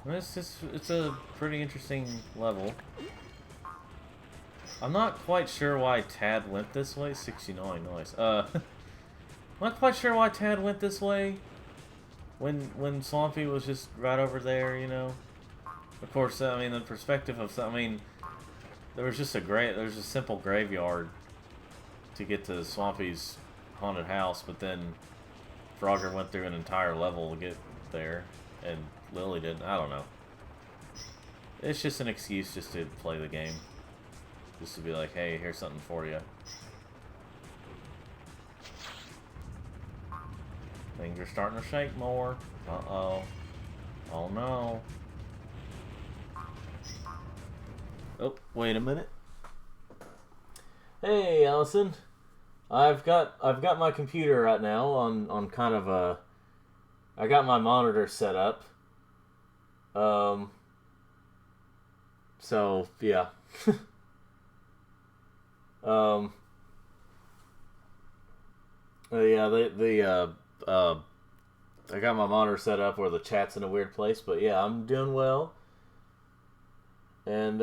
It's a pretty interesting level. I'm not quite sure why Tad went this way. 69, nice. I'm not quite sure why Tad went this way when Swampy was just right over there, you know. Of course, I mean, the perspective of, I mean, there's a simple graveyard to get to Swampy's haunted house, but then Frogger went through an entire level to get there, and Lily didn't. I don't know. It's just an excuse just to play the game. Just to be like, hey, here's something for you. Things are starting to shake more. Uh-oh. Oh no. Oh, wait a minute. Hey, Allison. I've got my computer right now on kind of a. I got my monitor set up. So yeah. Yeah, I got my monitor set up where the chat's in a weird place, but yeah, I'm doing well. And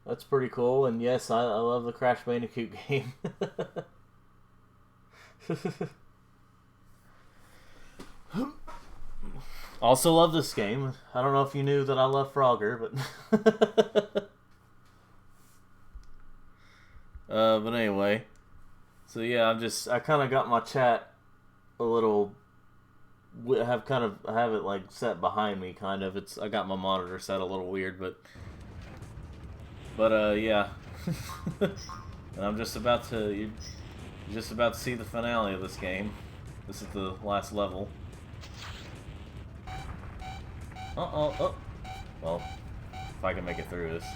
that's pretty cool. And yes, I love the Crash Bandicoot game. Also love this game. I don't know if you knew that I love Frogger, but but anyway. So yeah, I kind of got my chat a little. I have it like set behind me, kind of. I got my monitor set a little weird, but yeah. And I'm just about to you're just about to see the finale of this game. This is the last level. Oh. Well, if I can make it through this.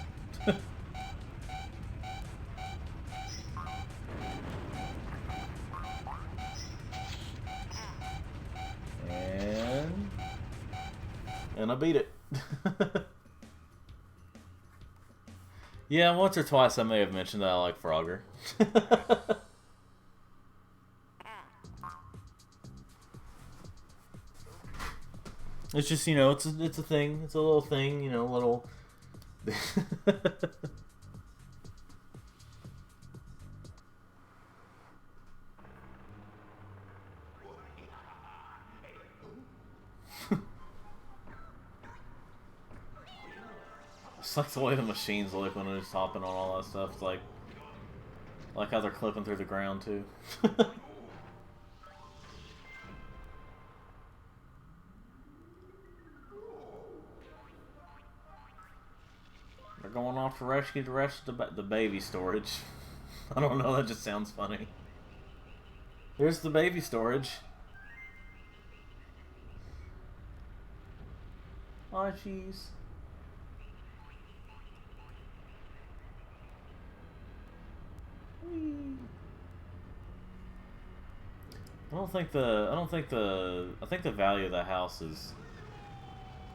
And I beat it. Yeah, once or twice I may have mentioned that I like Frogger. It's just, it's a thing. It's a little thing, little. It's like the way the machines look when they're just hopping on all that stuff. It's like how they're clipping through the ground too. They're going off to rescue the rest of the baby storage. I don't know, that just sounds funny. Here's the baby storage. Oh, jeez. I think the value of the house is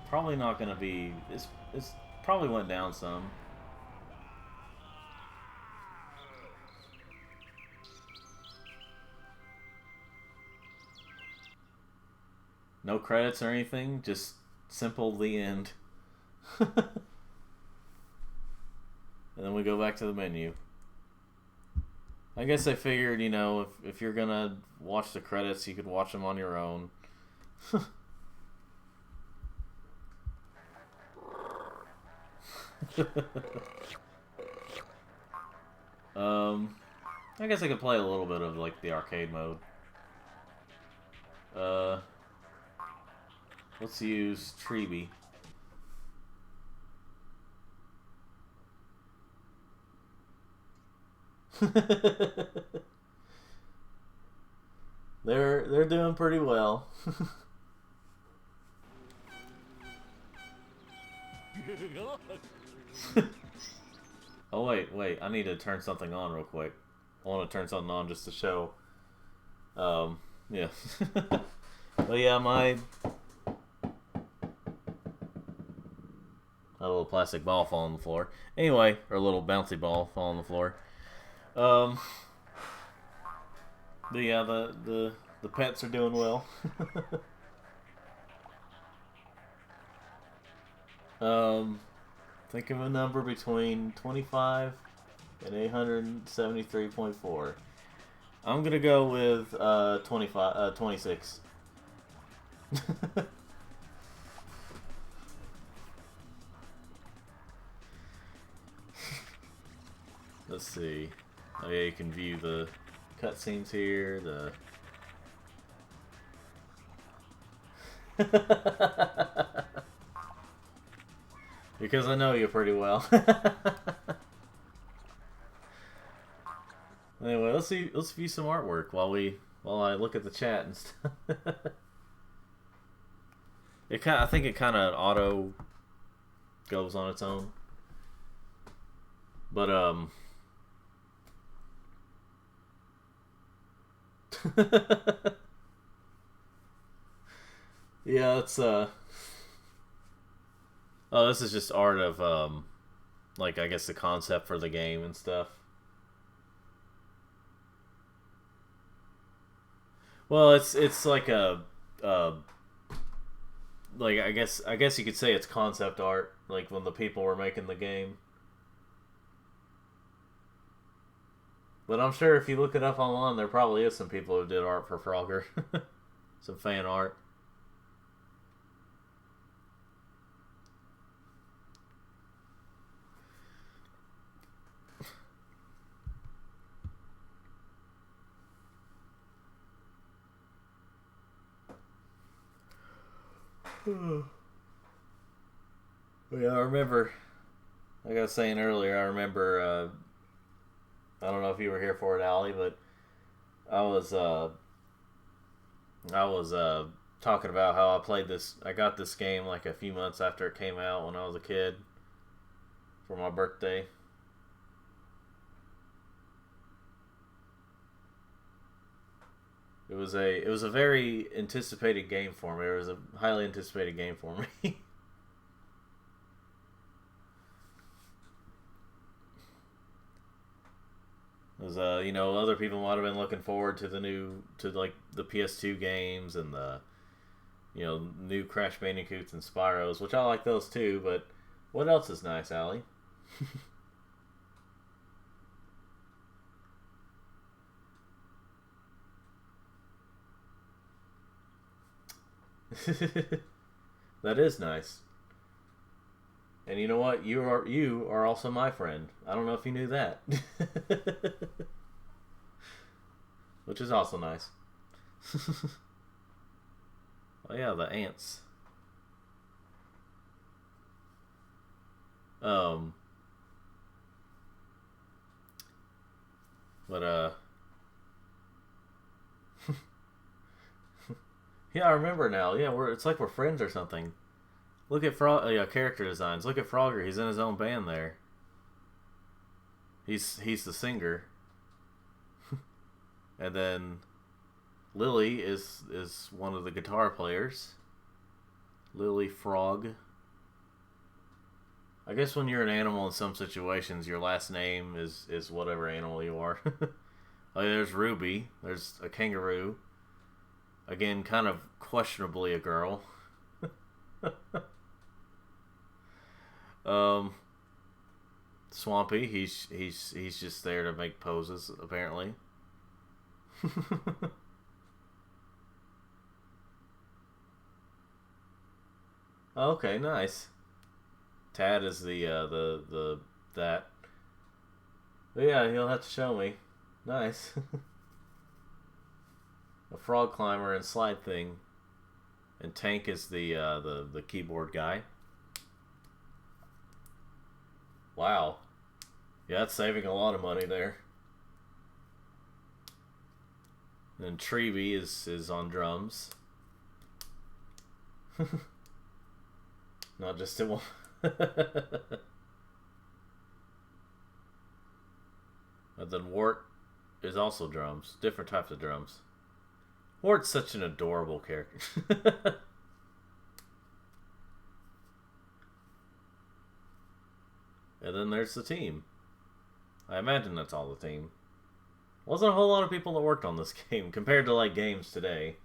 probably not going to be. It's probably went down some. No credits or anything, just simple the end. And then we go back to the menu. I guess I figured, if you're gonna watch the credits, you could watch them on your own. I guess I could play a little bit of like the arcade mode. Let's use Treeby. They're doing pretty well. Oh wait, I need to turn something on real quick. I want to turn something on just to show. Yeah. But yeah, my a little plastic ball fall on the floor. Anyway, or a little bouncy ball fall on the floor. But yeah, the pets are doing well. Think of a number between 25 and 873.4. I'm gonna go with 26. Let's see. Oh yeah, you can view the cutscenes here. Because I know you pretty well. Anyway, let's view some artwork while I look at the chat and stuff. I think it kind of auto goes on its own. But yeah, it's oh, this is just art of like I guess the concept for the game and stuff. Well, it's like like I guess you could say it's concept art, like when the people were making the game. But I'm sure if you look it up online, there probably is some people who did art for Frogger. Some fan art. Yeah, I remember. Like I was saying earlier, I remember. I don't know if you were here for it, Allie, but I was. I was talking about how I played this. I got this game like a few months after it came out when I was a kid for my birthday. It was a very anticipated game for me. It was a highly anticipated game for me. Because you know, other people might have been looking forward to like the PS2 games and the new Crash Bandicoots and Spyros, which I like those too. But what else is nice, Allie? That is nice. And you know what? You are also my friend. I don't know if you knew that. Which is also nice. Oh yeah, the ants. Um but yeah, I remember now. Yeah, it's like we're friends or something. Look at character designs. Look at Frogger. He's in his own band there. He's the singer. And then Lily is one of the guitar players. Lily Frog. I guess when you're an animal in some situations, your last name is whatever animal you are. Oh, there's Ruby. There's a kangaroo. Again, kind of questionably a girl. Swampy. He's just there to make poses, apparently. Okay, nice. Tad is the that. But yeah, he'll have to show me. Nice. A frog climber and slide thing. And Tank is the keyboard guy. Wow. Yeah, that's saving a lot of money there. And Treeby is on drums. Not just in one. And then Wart is also drums. Different types of drums. Wart's such an adorable character. And then there's the team. I imagine that's all the team. Wasn't a whole lot of people that worked on this game compared to like games today.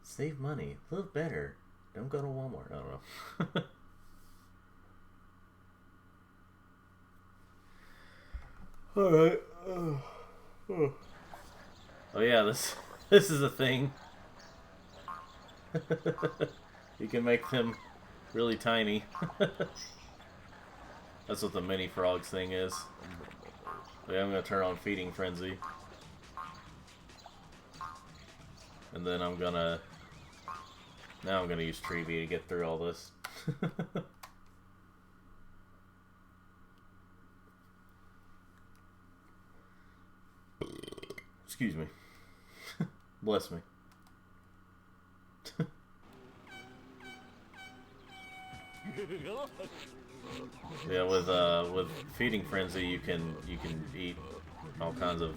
Save money. Live better. Don't go to Walmart. I don't know. Alright. Oh yeah, this is a thing. You can make them really tiny. That's what the mini frogs thing is. Okay, I'm gonna turn on feeding frenzy. And then I'm gonna use Treeby to get through all this. Excuse me. Bless me. Yeah, with feeding frenzy, you can eat all kinds of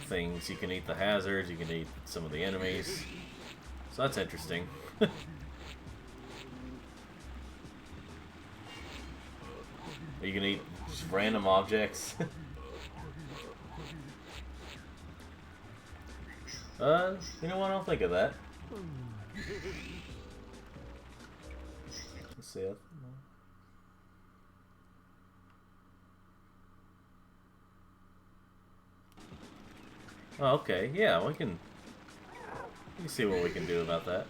things. You can eat the hazards. You can eat some of the enemies. So that's interesting. You can eat just random objects. You know what? I'll think of that. Let's see it. Oh, okay. Yeah, we can see what we can do about that.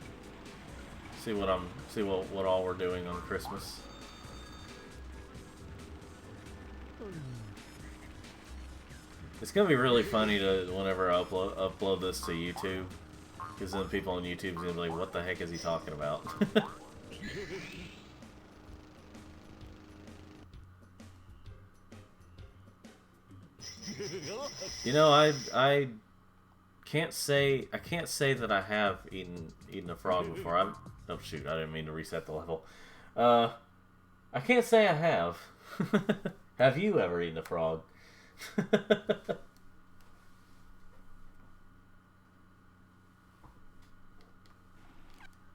See what all we're doing on Christmas. It's gonna be really funny to whenever I upload this to YouTube, because then people on YouTube are gonna be like, "What the heck is he talking about?" You know, I can't say that I have eaten a frog before. Oh shoot, I didn't mean to reset the level. I can't say I have. Have you ever eaten a frog?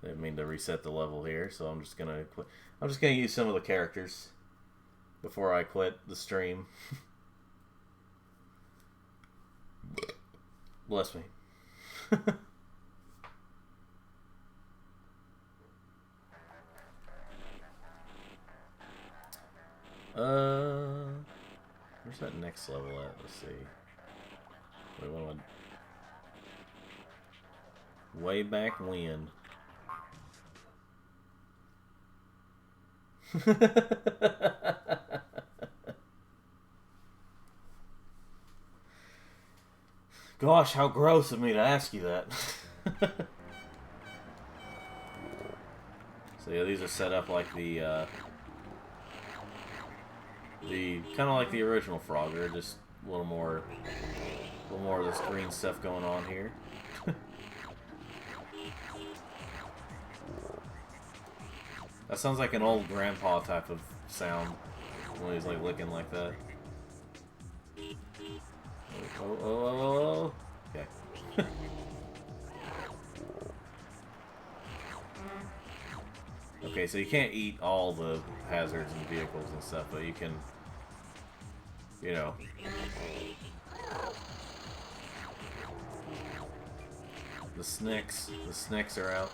Didn't mean to reset the level here, so I'm just gonna quit. I'm just gonna use some of the characters before I quit the stream. Bless me. Where's that next level at? Let's see. Wait, what am I... Way back when. Gosh, how gross of me to ask you that. So yeah, these are set up like the kind of like the original Frogger, just a little more of this green stuff going on here. That sounds like an old grandpa type of sound when he's like licking like that. Oh. Okay. Okay, so you can't eat all the hazards and vehicles and stuff, but you can, you know. The snakes are out.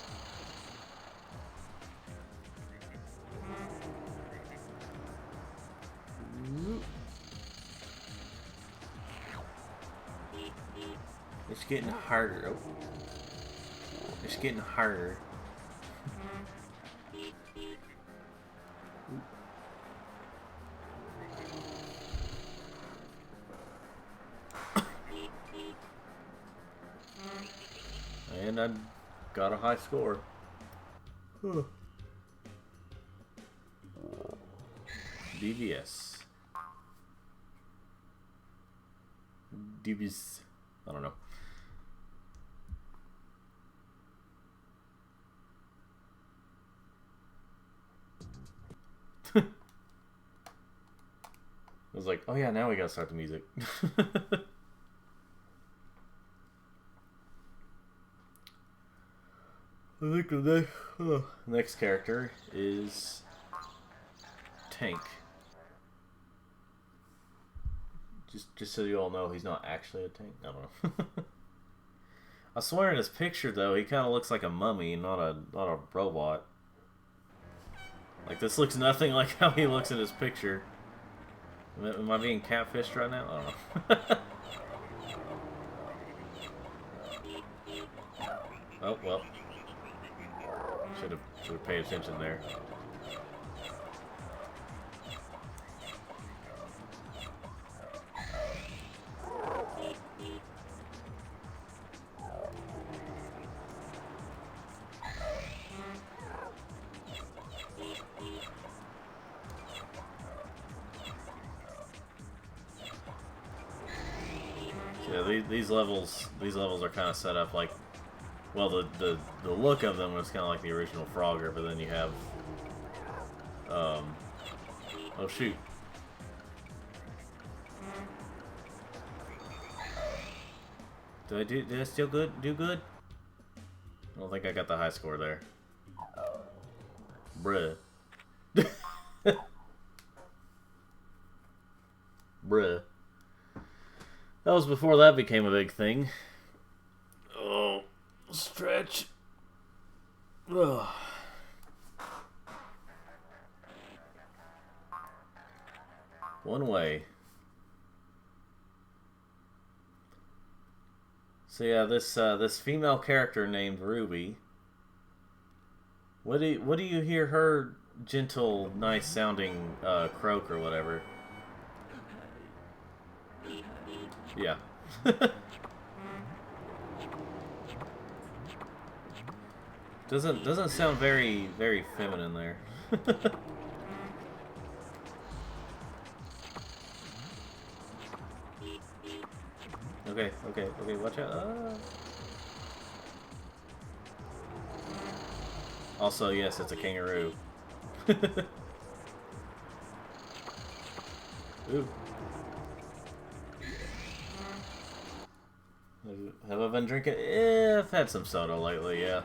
It's getting harder. Oh. It's getting harder. And I got a high score. DBS. DBS. I don't know. I was like, oh yeah, now we gotta start the music. I think the next character is Tank. Just so you all know, he's not actually a tank. I don't know. I swear in his picture though, he kind of looks like a mummy, not a robot. Like this looks nothing like how he looks in his picture. Am I being catfished right now? I don't know. Oh well. Should have paid attention there. Yeah, these levels are kind of set up like, well, the look of them is kind of like the original Frogger, but then you have, oh shoot. Did I still do good? I don't think I got the high score there. Bruh. Bruh. That was before that became a big thing. Oh, stretch. Ugh. One way. So yeah, this female character named Ruby. What do you hear her gentle, nice sounding croak or whatever? Yeah. Doesn't sound very feminine there. Okay, watch out. Also, yes, it's a kangaroo. Ooh. Have I been drinking? I've had some soda lately, yeah.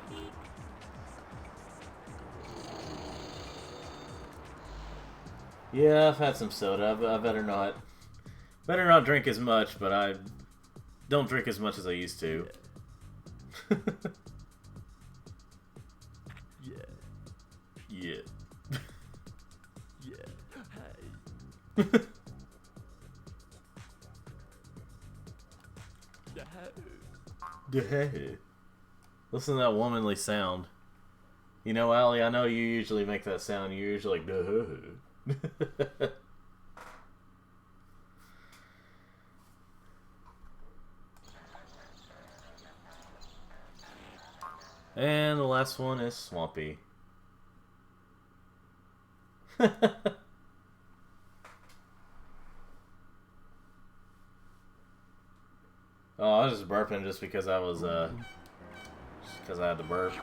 Yeah, I've had some soda. I better not. Better not drink as much, but I don't drink as much as I used to. Yeah. Yeah. Yeah. Hey. Listen to that womanly sound. You know, Allie, I know you usually make that sound. You're usually like, duh. And the last one is Swampy. Oh, I was just burping just because I was, just because I had to burp.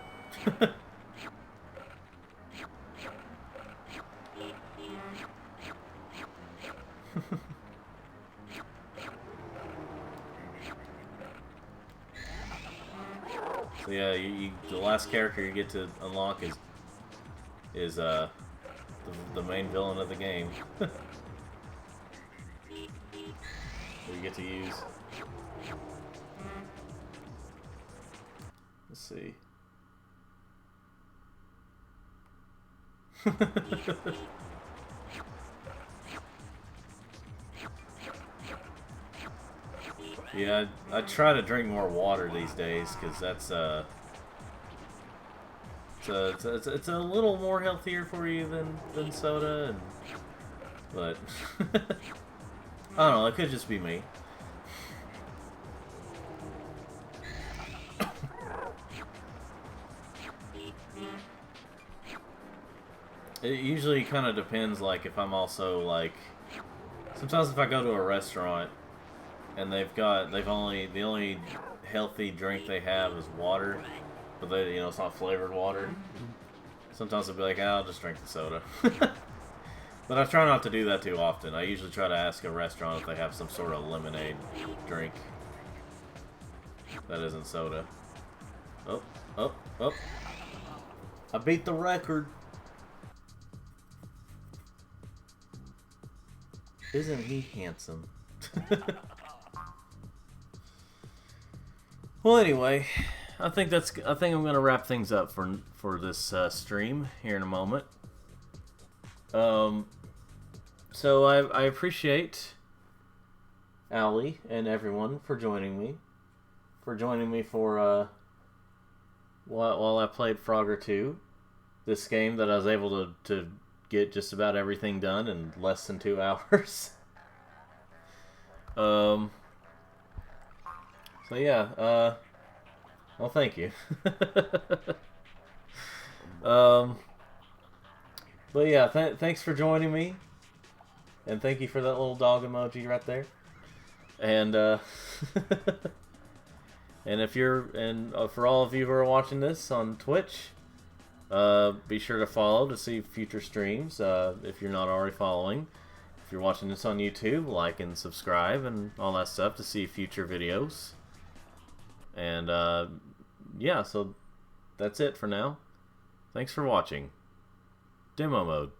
So yeah, the last character you get to unlock is the main villain of the game. That you get to use. Let's see. Yeah, I try to drink more water these days because that's it's a little more healthier for you than soda, but I don't know. It could just be me. It usually kind of depends. Like if I'm also like sometimes if I go to a restaurant and the only healthy drink they have is water, but it's not flavored water. Sometimes I'll be like, I'll just drink the soda. But I try not to do that too often. I usually try to ask a restaurant if they have some sort of lemonade drink that isn't soda. Oh. I beat the record. Isn't he handsome? Well, anyway, I think I'm gonna wrap things up for this stream here in a moment. So I appreciate Allie and everyone for joining me for while I played Frogger 2, this game that I was able to get just about everything done in less than 2 hours. So yeah, well, thank you. But yeah, thanks for joining me, and thank you for that little dog emoji right there. And and for all of you who are watching this on Twitch, be sure to follow to see future streams. If you're not already following, if you're watching this on YouTube, like and subscribe and all that stuff to see future videos. And yeah, so that's it for now. Thanks for watching. Demo mode.